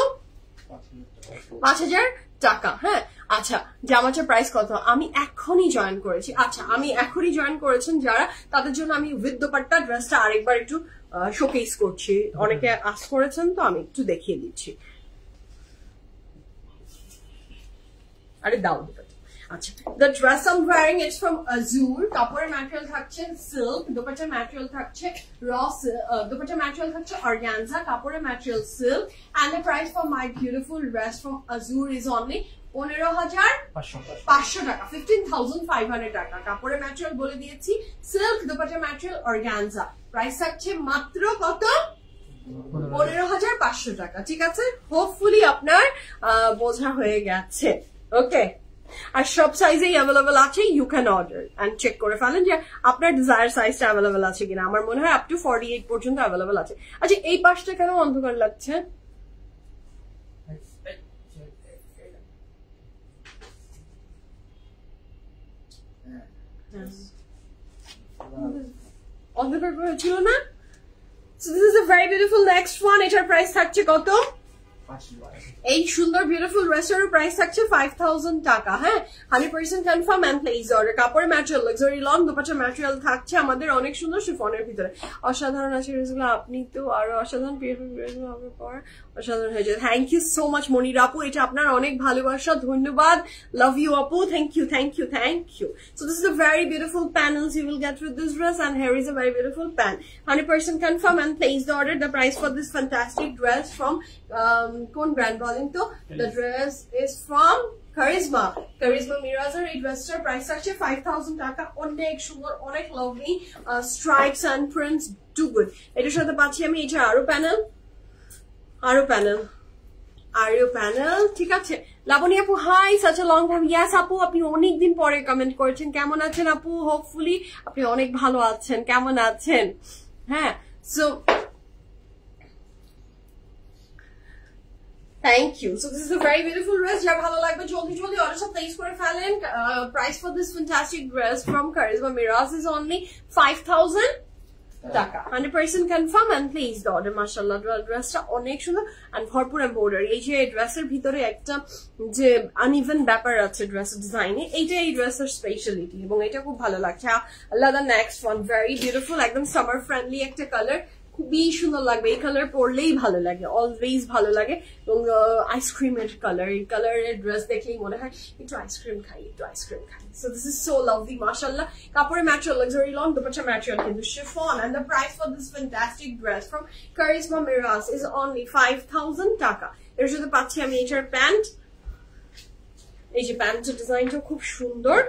5,000 টাকা। হ্যাঁ, আচ্ছা, জামাটার প্রাইস কত? আমি এখনই জয়েন করেছি। আচ্ছা, আমি এখনই জয়েন করেছেন যারা, তাদের জন্য আমি উইথ দোপাট্টা ড্রেসটা আরেকবার একটু শোকেস করছি। অনেকে আস্ক করেছেন তো আমি একটু দেখিয়ে দিচ্ছি। আরে দাও দোপাট্টা। আচ্ছা, the dress I'm wearing is from Azur. কাপড়ের ম্যাটেরিয়াল থাকছে সিল্ক, দোপাট্টার ম্যাটেরিয়াল থাকছে দোপাট্টার ম্যাটেরিয়াল থাকছে অর্গানজা, কাপড়ের material silk, and the price for my beautiful dress from Azur is only 15,500 টাকা, 15,500 টাকা। কাপড়ের ম্যাটেরিয়াল বলে দিয়েছি, সিল্ক, দোপাট্টার ম্যাটেরিয়াল অর্গানজা। প্রাইস থাকছে মাত্র কত? 15,500 টাকা। ঠিক আছে, হোপফুলি আপনার বোঝা হয়ে গেছে। ওকে, আর সব সাইজেই অ্যাভেলেবল আছে। You can order and check করে ফেলেন যে আপনার ডিজায়ার সাইজটা অ্যাভেলেবল আছে কিনা। আমার মনে হয় আপ টু 48 পর্যন্ত অ্যাভেলেবল আছে। আচ্ছা, এই পাশটা কেন অন্ধকার লাগছে? অন্ধকার ছিল না। So this is a very beautiful next one. এটার প্রাইস থাকছে কত? এই সুন্দর বিউটিফুল ড্রেসের প্রাইস থাকছে 5,000 টাকা। হ্যাঁ, 100% কনফার্ম এন্ড প্লেস অর্ডার। কাপড়ের ম্যাটেরিয়াল লাক্সারি লং, দোপাট্টার ম্যাটেরিয়াল থাকছে আমাদের অনেক সুন্দর শিফনের ভিতরে। অসাধারণ আছে ড্রেসগুলো, আপনি তো আরো অসাধারণ। অসাধারণ হয়ে যায়। Thank you so much Monir আপু, এটা আপনার অনেক ভালোবাসা, ধন্যবাদ। লাভ ইউ আপু, thank you thank you thank you. So this is a very beautiful panels you will get with this dress, and here is a very beautiful pan. 100% confirm and place the order. The price for this fantastic dress from কোন brand বলেন তো? The dress is from Karisma Mirazের এই ড্রেসটার price আছে 5,000 টাকা। অনেক সুন্দর, অনেক lovely stripes and prints, too good. এটার সাথে পাচ্ছি আমি এটা আরো প্যানেল। ঠিক আছে, লাবণী আপু hi, such a long time. Yes আপু, আপনি অনেকদিন পরে কমেন্ট করেছেন। কেমন আছেন আপু? হোপফুলি আপনি অনেক ভালো আছেন। কেমন আছেন? হ্যাঁ, so Thank you. So this is a very beautiful dress. যার ভালো লাগবে জলদি জলদি অর্ডারটা প্লেস করে ফেলেন. Price for this fantastic dress from Karisma Miraz is only 5,000 টাকা. 100% confirm and please the order. মাশাআল্লাহ ড্রেসটা অনেক সুন্দর and ভরপুর এমব্রয়ডারি. এই যে ড্রেসের ভিতরে একটা যে আনইভেন ব্যাপার আছে ড্রেসের ডিজাইনে, এইটা এই ড্রেসের স্পেশালিটি এবং এটা খুব ভালো লাগছে. আল্লাহ the next one very beautiful, একদম সামার ফ্রেন্ডলি একটা কালার, খুবই সুন্দর লাগবে. এই কালার পরলেই ভালো লাগে, অলওয়েজ ভালো লাগে. এবং আইসক্রিমের কালার, এই কালারের ড্রেস দেখলেই মনে হয় একটু আইসক্রিম খাই, একটু আইসক্রিম খাই. So this is so lovely, mashallah. Kapore material, luxury long, dupatta material, kintu chiffon, and the price for this fantastic dress from Karisma Miraz is only 5,000 taka. এর সাথে পাচ্ছি আমি এটার প্যান্ট, এই যে প্যান্টের ডিজাইনটা খুব সুন্দর.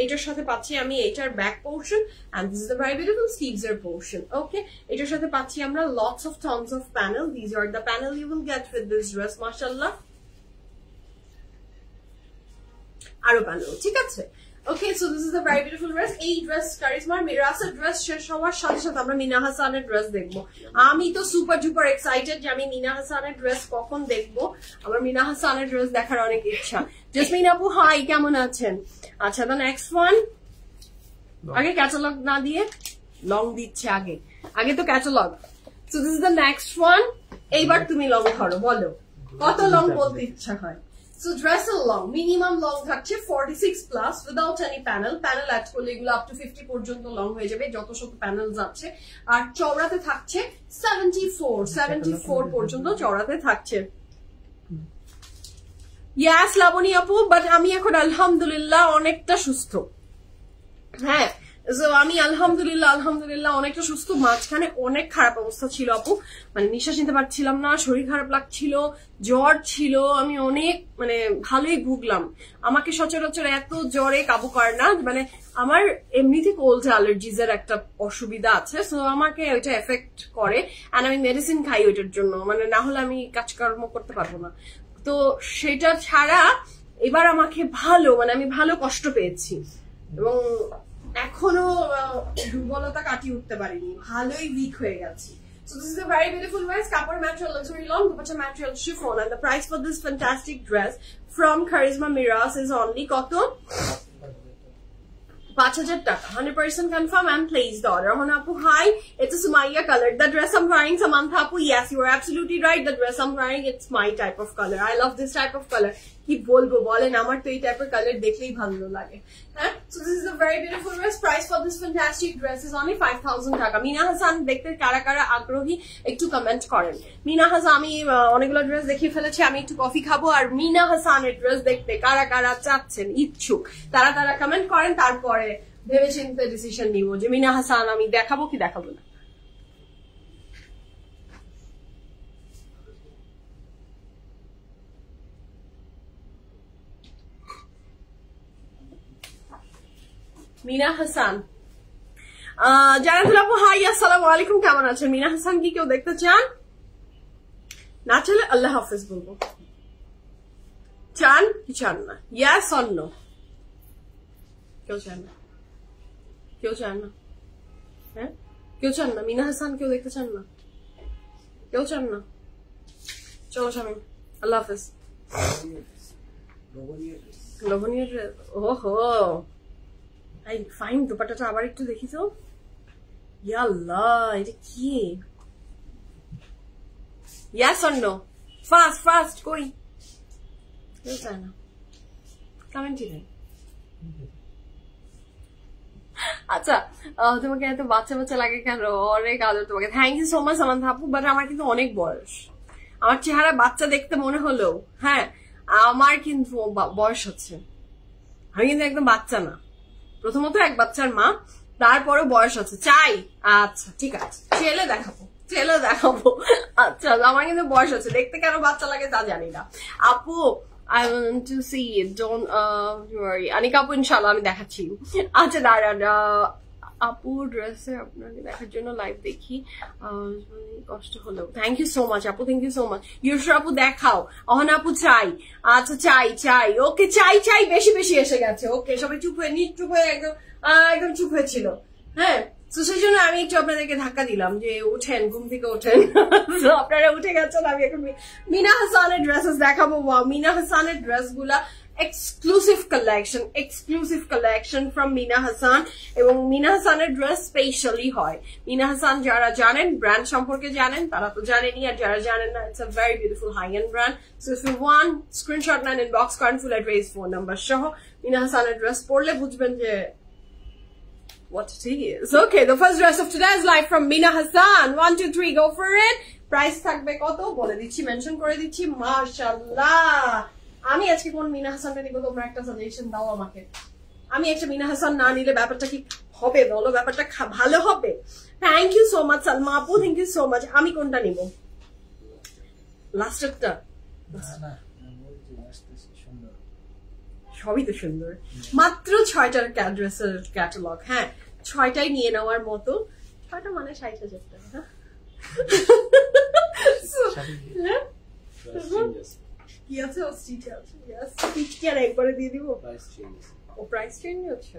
এটার সাথে পাচ্ছি আমি এটার back portion and this is the very beautiful sleeves portion. Okay, এটার সাথে পাচ্ছি আমরা lots of tons of panel. These are the panel you will get with this dress, mashallah. আরো panel, ঠিক আছে. Okay, so this is a very beautiful dress. এই dress কারিশমা মিরাজের dress শেষ হওয়ার সাথে সাথে আমরা মিনা হাসানের ড্রেস দেখবো. আমি তো সুপার ডুপার এক্সাইটেড যে আমি মিনা হাসানের ড্রেস কখন দেখবো. আমার মিনা হাসানের ড্রেস দেখার অনেক ইচ্ছা. জেসমিন আপু হাই, কেমন আছেন? আচ্ছা, the next one. আগে ক্যাটালগ না দিয়ে লং দিচ্ছে, আগে তো catalogue. So this is the next one. এইবার তুমি লং ধরো, বলো কত লং বলতে ইচ্ছা হয়. So dress long, minimum long থাকছে 46 plus without any panel. Panel add করলে এগুলো up to 50 পর্যন্ত লং হয়ে যাবে যত শত প্যানেল যাচ্ছে. আর চওড়াতে থাকছে 74 পর্যন্ত চওড়াতে থাকছে. Yes, লাবণী আপু, বাট আমি এখন আলহামদুলিল্লাহ অনেকটা সুস্থ. হ্যাঁ, আমি আলহামদুলিল্লাহ অনেকটা সুস্থ. মাঝখানে অনেক খারাপ অবস্থা ছিল আপু, মানে নিঃশ্বাস নিতে পারছিলাম না, শরীর খারাপ লাগছিল, জ্বর ছিল, আমি অনেক মানে ভালোই ভুগলাম. আমাকে সচরাচর এত জ্বরে কাবু করে না, মানে আমার এমনিতে কোল্ড অ্যালার্জিজ এর একটা অসুবিধা আছে, সো আমাকে ওইটা এফেক্ট করে এন্ড আমি মেডিসিন খাই ওইটার জন্য, মানে না হলে আমি কাজকর্ম করতে পারবো না. তো সেটা ছাড়া এবার আমাকে ভালো, মানে আমি ভালো কষ্ট পেয়েছি এবং এখনো দুর্বলতা কাটিয়ে উঠতে পারিনি, ভালোই উইক হয়ে গেছি. So this is a very beautiful dress, kapor material, luxury long, dupatta material, chiffon, and the price for this fantastic dress from Karisma Miraz is only কত? 5,000 টাকা. 100% confirm and place the order. Hona apu, hi, it's a Sumaya color. The dress I'm wearing, Samantha apu, yes, you are absolutely right. The dress I'm wearing, it's my type of color. I love this type of color. কি বলবো বলেন, আমার তো এই টাইপের colour দেখলেই ভালো লাগে. হ্যাঁ, so this is a very beautiful dress. Price for this fantastic dress is only 5,000 টাকা. মিনা হাসান দেখতে কারা কারা আগ্রহী একটু কমেন্ট করেন. মিনা হাসান, আমি অনেকগুলো ড্রেস দেখিয়ে ফেলেছি, আমি একটু কফি খাবো. আর মিনা হাসানের ড্রেস দেখতে কারা কারা চাচ্ছেন, ইচ্ছুক, তারা কমেন্ট করেন, তারপরে ভেবে চিন্তে ডিসিশন নিব যে মিনা হাসান আমি দেখাবো কি দেখাবো না. মিনা হাসান, জানাতুল আপু হাই, আসসালামু আলাইকুম, কেমন আছেন? মিনা হাসান কি কেউ দেখতে চান? না চলে আল্লাহ হাফেজ বলবো. চান কি চান না? ইয়াস অর নো? কেউ চান না, কেউ চান না, হ্যাঁ কেউ চান না. মিনা হাসান কেউ দেখতে চান না, কেউ চান না. চলো স্বামী, আল্লাহ হাফেজ. লোভনীয় ড্রেস, ওহো এই ফাইন দুপাট্টাটা আবার একটু দেখি তো. ইয়াল্লাহ, এটা কি? ইয়াস অর নো? ফাস্ট কই? কেউ চায় না, কমেন্টই নেই. আচ্ছা, তোমাকে এত বাচ্চা লাগে কেন? অনেক আদর তোমাকে. Thank you so much Samantha আপু, বাট আমার কিন্তু অনেক বয়স. আমার চেহারা বাচ্চা দেখতে মনে হলেও হ্যাঁ আমার কিন্তু বয়স আছে. আমি কিন্তু একদম বাচ্চা না. প্রথমত এক বাচ্চার মা, তারপরে বয়স আছে. চাই, আচ্ছা ঠিক আছে, ছেলে দেখাবো. আচ্ছা, আমার কিন্তু বয়স আছে. দেখতে কেন বাচ্চা লাগে তা জানি না আপু. I want to see it. Don't worry. Anika আপু ইনশাআল্লাহ আমি দেখাচ্ছি. আচ্ছা দাঁড়ান, আপু ড্রেসে আপনাকে দেখার জন্য লাইভ দেখি, কষ্ট হলো. থ্যাংক ইউ সো মাচ আপু, থ্যাংক ইউ সো মাচ. ইউসরা আপু দেখাও. অহন আপু চাই. আচ্ছা চাই. ওকে চাই বেশি এসে গেছে. ওকে সবাই চুপ হয়ে একদম চুপ হয়েছিল. হ্যাঁ, তো সেই জন্য আমি একটু আপনাদেরকে ধাক্কা দিলাম যে উঠেন, ঘুম থেকে ওঠেন। আপনারা উঠে গেছেন, আমি এখন মিনা হাসানের ড্রেসেস দেখাবো। মিনা হাসানের ড্রেস গুলা exclusive collection from Mina Hasan. এবং মিনা হাসানের ড্রেস স্পেশালি হয়। মিনা হাসান যারা জানেন, ব্র্যান্ড সম্পর্কে জানেন, তারা তো জানেনই, আর যারা জানেন না, it's a very beautiful high end brand. So if you want, screenshot নেন, ইনবক্স করেন, ফুল অ্যাড্রেস, ফোন নাম্বার সহ। মিনা হাসানের ড্রেস পরলে বুঝবেন যে what it is. Okay, the first dress of today is live from Mina Hassan. 1, 2, 3, go for it. Price থাকবে কত বলে দিচ্ছি, মেনশন করে দিচ্ছি। মাশাআল্লাহ, আমি আজকে কোন মিনা হাসানটা নিব, তোমরা একটা সাজেশন দাও আমাকে। আমি একটা মিনা হাসান না নিলে ব্যাপারটা কি হবে বলো? ব্যাপারটা ভালো হবে? Thank you so much Salma আপু, থ্যাংক ইউ সো মাচ। আমি কোনটা নিব? লাস্টেরটা? সবই তো সুন্দর। মাত্র 6টার ড্রেসের ক্যাটালগ। হ্যাঁ, 6টাই নিয়ে নেওয়ার মতো। 6টা মানে 60,000 টাকা। কি আছে? একবারে দিয়ে দিব। ও প্রাইস চেঞ্জ হচ্ছে?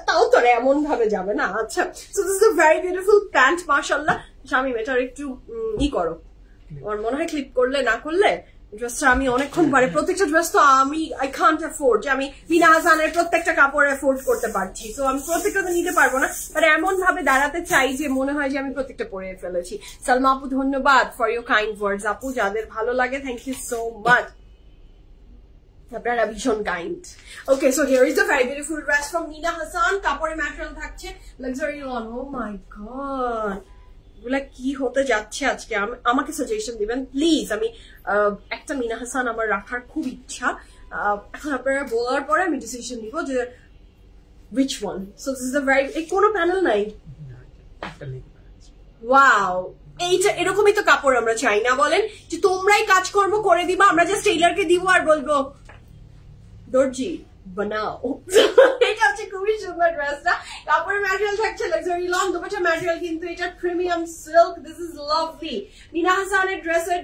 তাও তো এমন ভাবে যাবে না। আচ্ছা, so this is a very beautiful pant. মাশাআল্লাহ, শামিম এটার একটু করো। আমার মনে হয় ক্লিপ করলে না করলে ড্রেসটা আমি অনেকক্ষণ পরে, প্রত্যেকটা ড্রেস তো আমি আই কান্ট অ্যাফোর্ড যে আমি মিনা হাসানের প্রত্যেকটা কাপড় অ্যাফোর্ড করতে পারছি। তো আমি প্রত্যেকটা তো নিতে পারবো না, বাট এমন ভাবে দাঁড়াতে চাই যে মনে হয় যে আমি প্রত্যেকটা পরে ফেলেছি। সালমা আপু, ধন্যবাদ ফর ইউর কাইন্ড ওয়ার্ডস। আপু, যাদের ভালো লাগে, থ্যাংক ইউ সো মাচ, আপনারা ভীষণ kind. Okay, so here is the very beautiful dress from Mina Hasan. কাপড়ের ম্যাটেরিয়াল থাকছে luxury lawn. Oh my god, এগুলা কি হতে যাচ্ছে আজকে? আমাকে সাজেশন দিবেন প্লিজ। আমি একটা মিনা হাসান আমার রাখার খুব ইচ্ছা। এখন আপনারা বলার পরে আমি ডিসিশন নিব যে which one. So this is the very, কোনো প্যানেল নাই। ওয়াও, এইটা এরকমই তো কাপড় আমরা চাই না? বলেন যে তোমরাই কাজকর্ম করে দিবা, আমরা জাস্ট টেইলারকে দিব আর বলবো দর্জি বানাও। এটা হচ্ছে খুবই সুন্দর ড্রেসটা। কাপড়ের ম্যাটেরিয়াল থাকছে লাক্সারি লং, দুপাট্টা ম্যাটেরিয়াল কিন্তু এটা premium silk. This is lovely. Mina হাসানের ড্রেসের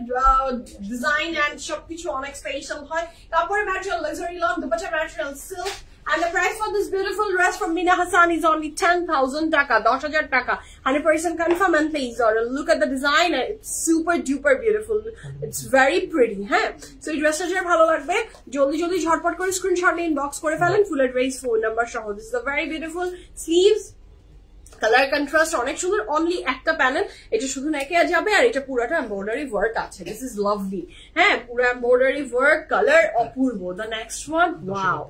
ডিজাইন এন্ড সবকিছু অনেক স্পেশাল হয়। কাপড়ের material luxury long, dupatta material silk. And the price for this beautiful dress from Mina Hassan is only 10,000 taka, 10,000 taka. 100% confirm and please order. Look at the design, it's super duper beautiful. It's very pretty, huh? So এই ড্রেসটা যার ভালো লাগবে জলদি ঝটপট করে screenshot নিয়ে inbox করে ফেলেন, ফুল অ্যাড্রেস, ফোন নাম্বার সহ। This is a very beautiful sleeves, colour contrast অনেক সুন্দর। অনলি একটা প্যানেল, এটা শুধু নেকে যাবে আর এটা পুরাটা এমব্রয়ডারি ওয়ার্ক আছে। This is lovely. হ্যাঁ, পুরো embroidery work, colour Apurba. The next one, wow,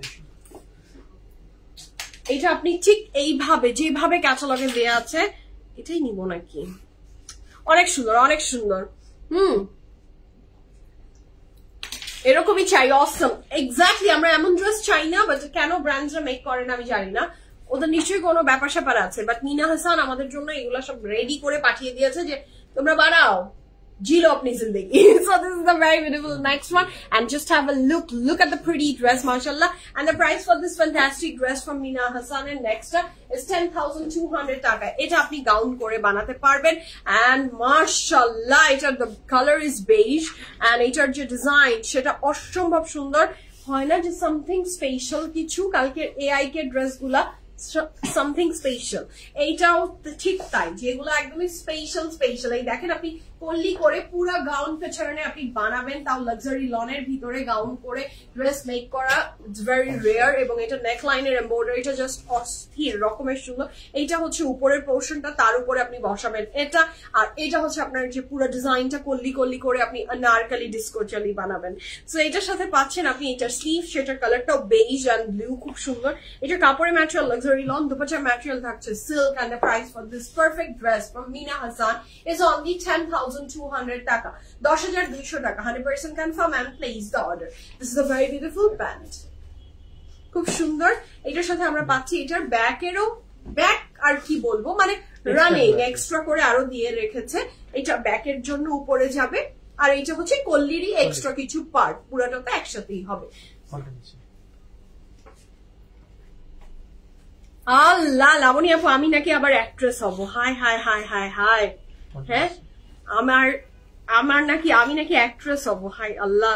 এটা আপনি ঠিক এইভাবে যেভাবে ক্যাটালগে দেয়া আছে এটাই নিব নাকি? অনেক সুন্দর, অনেক সুন্দর। এরকমই চাই। অসম, এক্স্যাক্টলি। আমরা এমন ড্রেস চাই না, বাট কেন ব্র্যান্ডরা মেক করে না আমি জানি না। ওদের নিশ্চয়ই কোনো ব্যাপার স্যাপার আছে, বাট মিনা হাসান আমাদের জন্য এগুলা সব রেডি করে পাঠিয়ে দিয়েছে যে তোমরা বানাও, Jilo apni zindagi. So this is the very beautiful next one, and just have a look at the pretty dress, mashallah. And the price for this fantastic dress from Mina Hassan and next is 10,200 taka. Eta apni gown kore banate parben, and mashallah, the color is beige, and etar je design seta oshombhob sundor hoy na je something special kichu kalke AI ke dress gula something special. এইটাও ঠিক তাই, যেগুলো একদমই special. এই দেখেন, আপনি কল্লি করে পুরো গাউন পেছনে আপনি বানাবেন, তাও লাক্সারি লনের ভিতরে গাউন করে ড্রেস মেক করা, ইটস ভেরি রেয়ার। এবং এটা নেক লাইনের এমব্রয়ডারিটা জাস্ট অস্থির রকমের সুন্দর। এইটা হচ্ছে উপরের পোর্শনটা, তার উপরে আপনি বসাবেন এটা, আর এটা হচ্ছে আপনার যে পুরো ডিজাইনটা কল্লি করে আপনি আনারকলি ডিস্কো চালি বানাবেন। সো এটার সাথে পাচ্ছেন আপনি এটার স্লিভ, সেটার কালারটাও বেজ অ্যান্ড ব্লু, খুব সুন্দর। এটা কাপড়ের material luxury loan, dupatta material থাকছে silk, and the price for this perfect dress from Mina Hassan is only 10,200 taka, 10,200 taka. 100% confirm and place the order. This is a very beautiful pant, খুব সুন্দর। এটার সাথে আমরা পাচ্ছি এটার ব্যাকেরও, ব্যাক আর কি বলবো, মানে রানিং এক্সট্রা করে আরো দিয়ে রেখেছে। এটা ব্যাকের জন্য উপরে যাবে, আর এইটা হচ্ছে কল্লিরই এক্সট্রা কিছু পার্ট, পুরোটা তো একসাথেই হবে। আল্লাহ, লাবণী আপু, আমি নাকি আবার অ্যাক্ট্রেস হব? High high high high high, হ্যাঁ, আমার নাকি, আমি নাকি অ্যাক্ট্রেস হব? হাই আল্লাহ,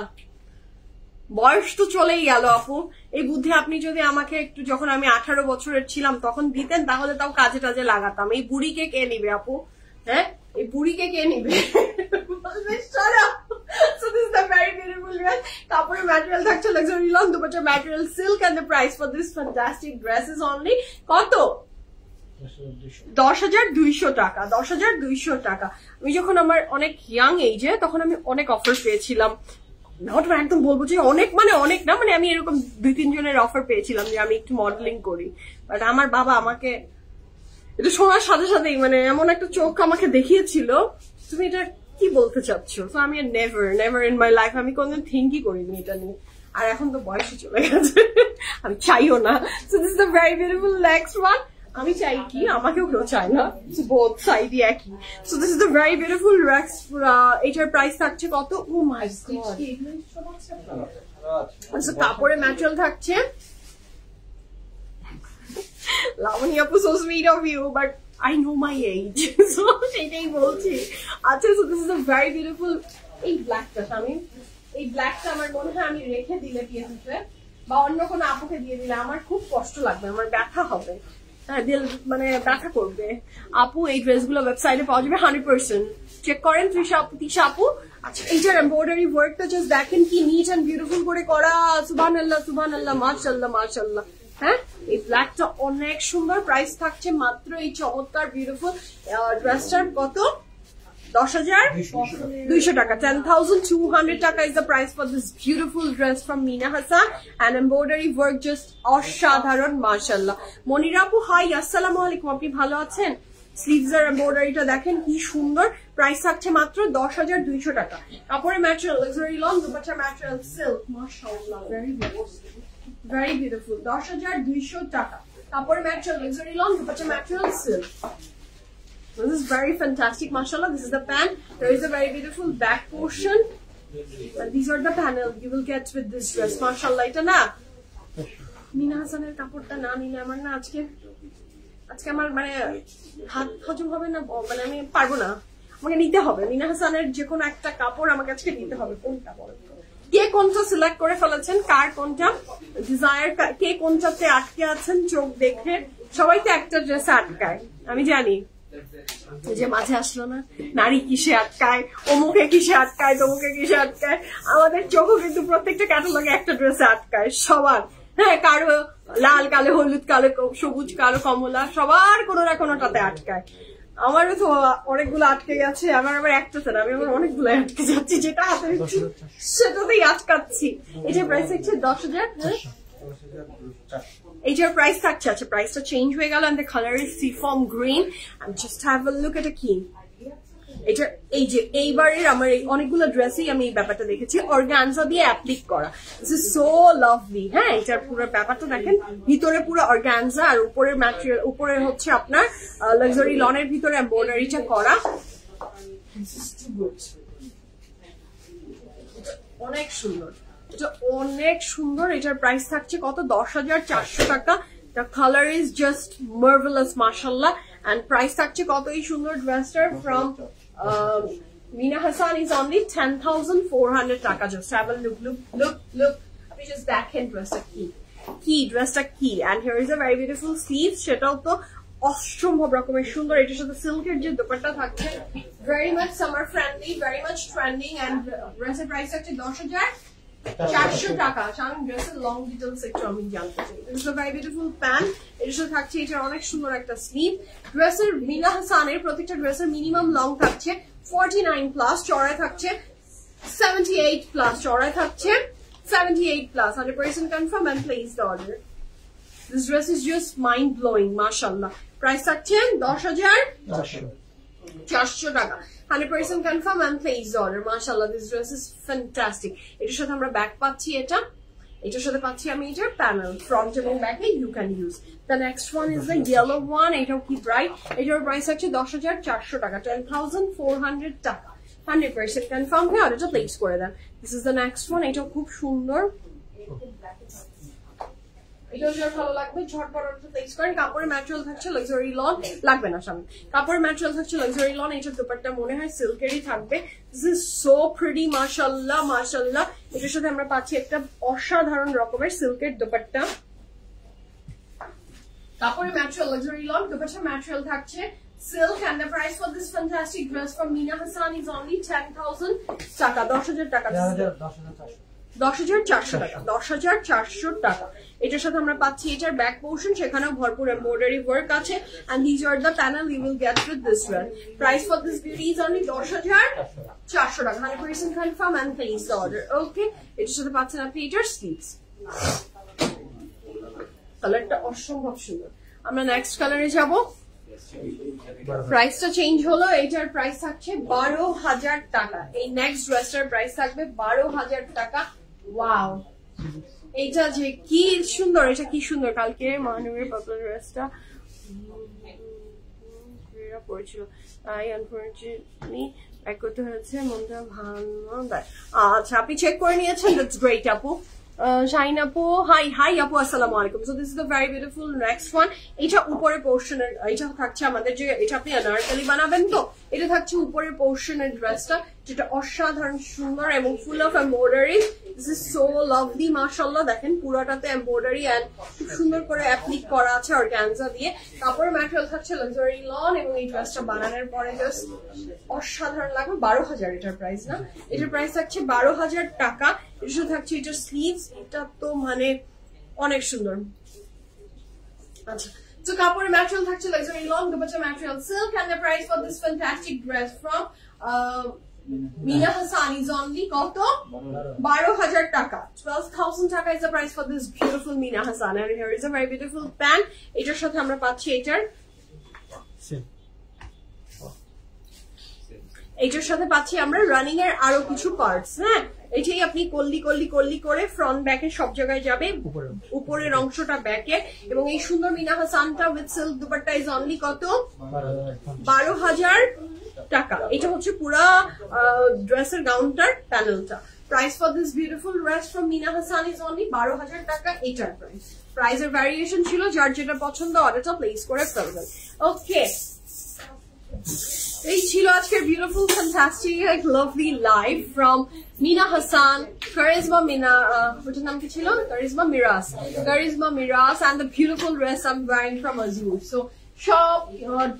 বয়স তো চলেই গেল আপু, এই বুদ্ধি আপনি যদি আমাকে একটু যখন আমি 18 বছরের ছিলাম তখন দিতেন তাহলে তাও কাজে টাজে লাগাতাম। এই বুড়িকে কে নিবে আপু? হ্যাঁ, এই বুড়িকে কে নিবে? So this is the very beautiful dress. কাপড়ের ম্যাটেরিয়াল থাকছে লাক্সারি লন, দুপাট্টার material silk, and the price for this fantastic dress is only কত? 10,200 টাকা। 10,200 টাকা। আমি যখন আমার অনেক ইয়াং এজে তখন আমি অনেক অফার পেয়েছিলাম, একদম বলবো যে অনেক মানে অনেক না, মানে আমি এরকম 2-3 জনের অফার পেয়েছিলাম যে আমি একটু মডেলিং করি। বাট আমার বাবা আমাকে এটা শোনার সাথে সাথেই মানে এমন একটা চোখ আমাকে দেখিয়েছিল, তুমি এটা কি বলতে চাচ্ছ? তো আমি নেভার ইন মাই লাইফ আমি কোনদিন থিঙ্কই করিনি এটা নিয়ে। আর এখন তো বয়সে চলে গেছে, আমি চাইও না। So this is the very beautiful next one. আমি চাই কি, আমাকেও কেউ চায় না, বোথ সাইডই একই। So this is the very beautiful dress. এটার প্রাইস থাকছে কত? ও মাই গড, কাপড়ের ম্যাটেরিয়াল থাকছে। লাবণী আপু, so sweet of you, but I know my age, so সেটাই বলছি। আচ্ছা, so this is a very beautiful। এই ব্ল্যাকটা আমার মনে হয় আমি রেখে দিলে পিএসএফে বা অন্য কোনো আপুকে দিয়ে দিলে আমার খুব কষ্ট লাগবে, আমার ব্যথা হবে, দিল মানে ব্যথা করবে। আপু এই ড্রেসগুলো ওয়েবসাইটে পাওয়া যাবে 100%। চেক করেন তিশা আপু। আচ্ছা, এইটার এমব্রয়ডারি ওয়ার্কটা জাস্ট দেখেন কি নিট এন্ড বিউটিফুল করে করা। সুবহানাল্লাহ সুবহানাল্লাহ, মাশাআল্লাহ মাশাআল্লাহ। হ্যাঁ, এই ব্ল্যাকটা অনেক সুন্দর। প্রাইস থাকছে মাত্র এই চমৎকার বিউটিফুল ড্রেসটার কত? 10,200 টাকা। 10,200 টাকা is the price for this beautiful dress from Mina Hassan, and embroidery work just অসাধারণ মাশাআল্লাহ। মনিরা আপু হাই, আসসালামু আলাইকুম, আপনি ভালো আছেন? স্লিভস এর এমব্রয়ডারিটা দেখেন কি সুন্দর। প্রাইস থাকছে মাত্র 10,200 টাকা। কাপড়ের ম্যাটেরিয়াল লাক্সারি লন, দুপাট্টার ম্যাটেরিয়াল সিল্ক, মাশাআল্লাহ very beautiful। 10,200 টাকা। কাপড়ের ম্যাটেরিয়াল লাক্সারি লন, দুপাট্টার material silk. This is very fantastic, mashallah. This is the pant. There is a very beautiful back portion, and these are the panel you will get with this dress, mashallah. Ita na Mina Hassaner কাপড়টা না নিলে আমার না আজকে আমার মানে হাত হজম হবে না, মানে আমি পারবো না, আমাকে নিতে হবে। মিনা হাসানের যে কোনো একটা কাপড় আমাকে আজকে নিতে হবে। কোনটা বলেন? কে কোনটা সিলেক্ট করে ফেলেছেন? কার কোনটা ডিজায়ার? কে কোনটাতে আটকে আছেন? চোখ দেখে সবাই তো একটা ড্রেসে আটকায়, আমি জানি। যে মাঝে আসলো না, নারী কিসে আটকায়, অমুকে কিসে আটকায়, তমুকে কিসে আটকায়। আমাদের চোখও কিন্তু প্রত্যেকটা ক্যাটালগে একটা ড্রেসে আটকায় সবার। হ্যাঁ, কারো লাল, কালো হলুদ, কালো সবুজ, কালো কমলা, সবার কোনো না কোনোটাতে আটকায়। আমারও তো অনেকগুলো আটকে গেছে, আমার আবার একটাতে না, আমি আমার অনেকগুলো আটকে যাচ্ছি, যেটা হাতে সেটাতেই আটকাচ্ছি। এটা প্রাইস হচ্ছে 10,000। এইটার প্রাইস থাকছে, আচ্ছা প্রাইসটা চেঞ্জ হয়ে গেল, and the color is seafoam green, and just have a look at a key। এটা এই যে এইবারের আমার এই অনেকগুলো ড্রেসেই আমি এই ব্যাপারটা দেখেছি অর্গানজা দিয়ে অ্যাপ্লিক করা। This is so lovely. হ্যাঁ, এটার পুরো ব্যাপারটা দেখেন, ভিতরে পুরো অর্গানজা আর উপরের ম্যাটেরিয়াল, উপরে হচ্ছে আপনার লাক্সারি লনের ভিতরে এমব্রয়ডারিটা করা। অনেক সুন্দর, এটা অনেক সুন্দর। এটার প্রাইস থাকছে কত? 10,400 টাকা। The color is just marvelous, mashallah, and price থাকছে কত এই সুন্দর ড্রেসটার from Mina Hassan is only 10,400 টাকা। Just have a look. আপনি just দেখেন ড্রেসটা কি ড্রেসটা কি। And here is a very beautiful sleeve, সেটাও তো অসম্ভব রকমের সুন্দর। এটার সাথে সিল্কের যে দোপাট্টা থাকছে, very much summer friendly, very much trending, and ড্রেসের প্রাইস থাকছে 10,400 টাকা। আমি ড্রেসের লং ডিটেলস একটু আমি জানতে চাই। This is a very beautiful pant, এর সাথে থাকছে এটার অনেক সুন্দর একটা স্লিভ। ড্রেসের মিনা হাসানের প্রত্যেকটা ড্রেসের মিনিমাম লং থাকছে 49+, চড়ায় থাকছে 78+, চড়ায় থাকছে 78+, 100% confirm and place the order. This dress is just mind blowing, mashallah. Price থাকছে 10,400 টাকা। 100% confirm and place the order. Mashallah, this dress is fantastic. এটার সাথে আমরা ব্যাক পাচ্ছি, এটার সাথে পাচ্ছি আমি এটার প্যানেল, ফ্রন্ট এবং ব্যাকে you can use. The next one is the yellow one. এটাও কি ব্রাইট। এটার প্রাইস হচ্ছে 10,400 টাকা, 10,400 টাকা। 100% confirm হয়ে অর্ডারটা প্লেস করে দেন। This is the next one. এটাও খুব সুন্দর। এটাও যার ভালো লাগবে ঝটপট প্লেস করেন। কাপড়ের ম্যাটেরিয়াল থাকছে লাক্সারি লন, লাগবে না সামনে। কাপড়ের ম্যাটেরিয়াল থাকছে লাক্সারি লন, এটার দোপাট্টা মনে হয় সিল্কেরই থাকবে। দিস ইজ সো প্রিটি, মাশাআল্লাহ মাশাআল্লাহ। এটার সাথে আমরা পাচ্ছি একটা অসাধারণ রকমের সিল্কের দোপাট্টা। কাপড়ের ম্যাটেরিয়াল লাক্সারি লন, দোপাট্টার ম্যাটেরিয়াল থাকছে silk, and the price for this fantastic dress from Mina Hassan is only 10,000 টাকা, 10,000 টাকা, 10,400 টাকা, 10,400 টাকা। এটার সাথে আমরা পাচ্ছি এটার ব্যাক পোর্শন, সেখানেও ভরপুর এমব্রয়ডারি ওয়ার্ক আছে, and these are the panel you will get with this one. Price for this beauty is only 10,400 টাকা, 100% confirm and place the order. Okay, এটার সাথে পাচ্ছেন আপনি এটার স্লিভস। কালারটা অসম্ভব সুন্দর। আমরা নেক্সট কালারে যাব। প্রাইসটা চেঞ্জ হলো, এটার প্রাইস থাকছে 12,000 টাকা। এই নেক্সট ড্রেসটার প্রাইস থাকবে 12,000 টাকা। ওয়াও, এটা যে কি সুন্দর, এটা কি সুন্দর। কালকে মানবের পপুলার ড্রেসটা পড়েছিল, আনফরচুনেটলি ব্যাক করতে হয়েছে, মনটা ভালো দেয়। আচ্ছা, আপনি চেক করে নিয়েছেন, দ্যাটস গ্রেট আপু। শাহিন আপু, হাই আপু, আসসালামু আলাইকুম। So this is the very beautiful next one. এটা উপরের পোর্শনের, এটা থাকছে আমাদের যে, এটা আপনি আনারকলি বানাবেন তো, এটা থাকছে উপরের পোর্শনের ড্রেসটা, যেটা অসাধারণ সুন্দর এবং full of embroidery. This is so lovely, মাশাআল্লাহ। দেখেন পুরোটাতে এমব্রয়ডারি এন্ড খুব সুন্দর করে অ্যাপ্লিক করা আছে অর্গানজা দিয়ে। কাপড়ের ম্যাটেরিয়াল থাকছে লাক্সারি লন, এবং এই ড্রেসটা বানানোর পরে জাস্ট অসাধারণ লাগবে। 12,000 এটার প্রাইস না, এটার প্রাইস থাকছে 12,000 টাকা। এর সাথে থাকছে এটার স্লিভস, এটা তো মানে অনেক সুন্দর। আচ্ছা, তো কাপড়ের ম্যাটেরিয়াল থাকছে luxury loan, dupatta material silk, and the price for this fantastic dress from Mina Hassan is only কত? 12,000 টাকা। 12,000 টাকা is the price for this beautiful Mina Hassan, and here is a very beautiful pant. এটার সাথে আমরা পাচ্ছি এটার সাথে পাচ্ছি আমরা রানিং এর আরো কিছু পার্টস। হ্যাঁ, এটাই আপনি কল্লি কল্লি কল্লি করে ফ্রন্ট ব্যাকে সব জায়গায় যাবে, উপরের অংশটা ব্যাকে। এবং এই সুন্দর মিনা হাসানটা with silk dupatta is only কত? 12,000 টাকা। এটা হচ্ছে পুরা ড্রেসের গাউনটার প্যানেলটা। Price for this beautiful dress from Mina Hasan is only 12,000 টাকা। এটার প্রাইসের ভ্যারিয়েশন ছিল, যার যেটা পছন্দ অর্ডারটা প্লেস করে ফেলবেন। ওকে, এই ছিল আজকের beautiful fantastic lovely live from Mina Hasan, Charizma Mina, ওটার নাম কি ছিল? Charizma Miraj, and the beautiful dress I'm wearing from Azur. So সব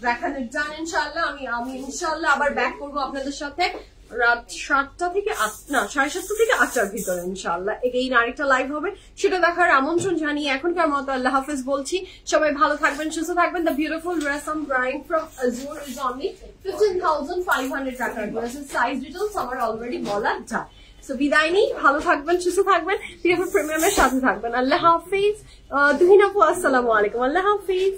দেখানো ডান। ইনশাআল্লাহ আমি ইনশাআল্লাহ আবার ব্যাক করবো আপনাদের সাথে রাত 7টা থেকে 8, না 7:30 থেকে 8টার ভিতরে ইনশাআল্লাহ। এই আরেকটা লাইভ হবে, সেটা দেখার আমন্ত্রণ জানিয়ে এখনকার মতো আল্লাহ হাফেজ বলছি। সবাই ভালো থাকবেন, সুস্থ থাকবেন। The beautiful dress I'm wearing from Azur is only 15,500 টাকা। ড্রেসের সাইজ ডিটেইলস আমার অলরেডি বলা যায়। সো বিদায় নিই, ভালো থাকবেন, সুস্থ থাকবেন, প্রিমিয়ামের সাথে থাকবেন। আল্লাহ হাফেজ। তুহিন আপু, আসসালামু আলাইকুম। আল্লাহ হাফেজ।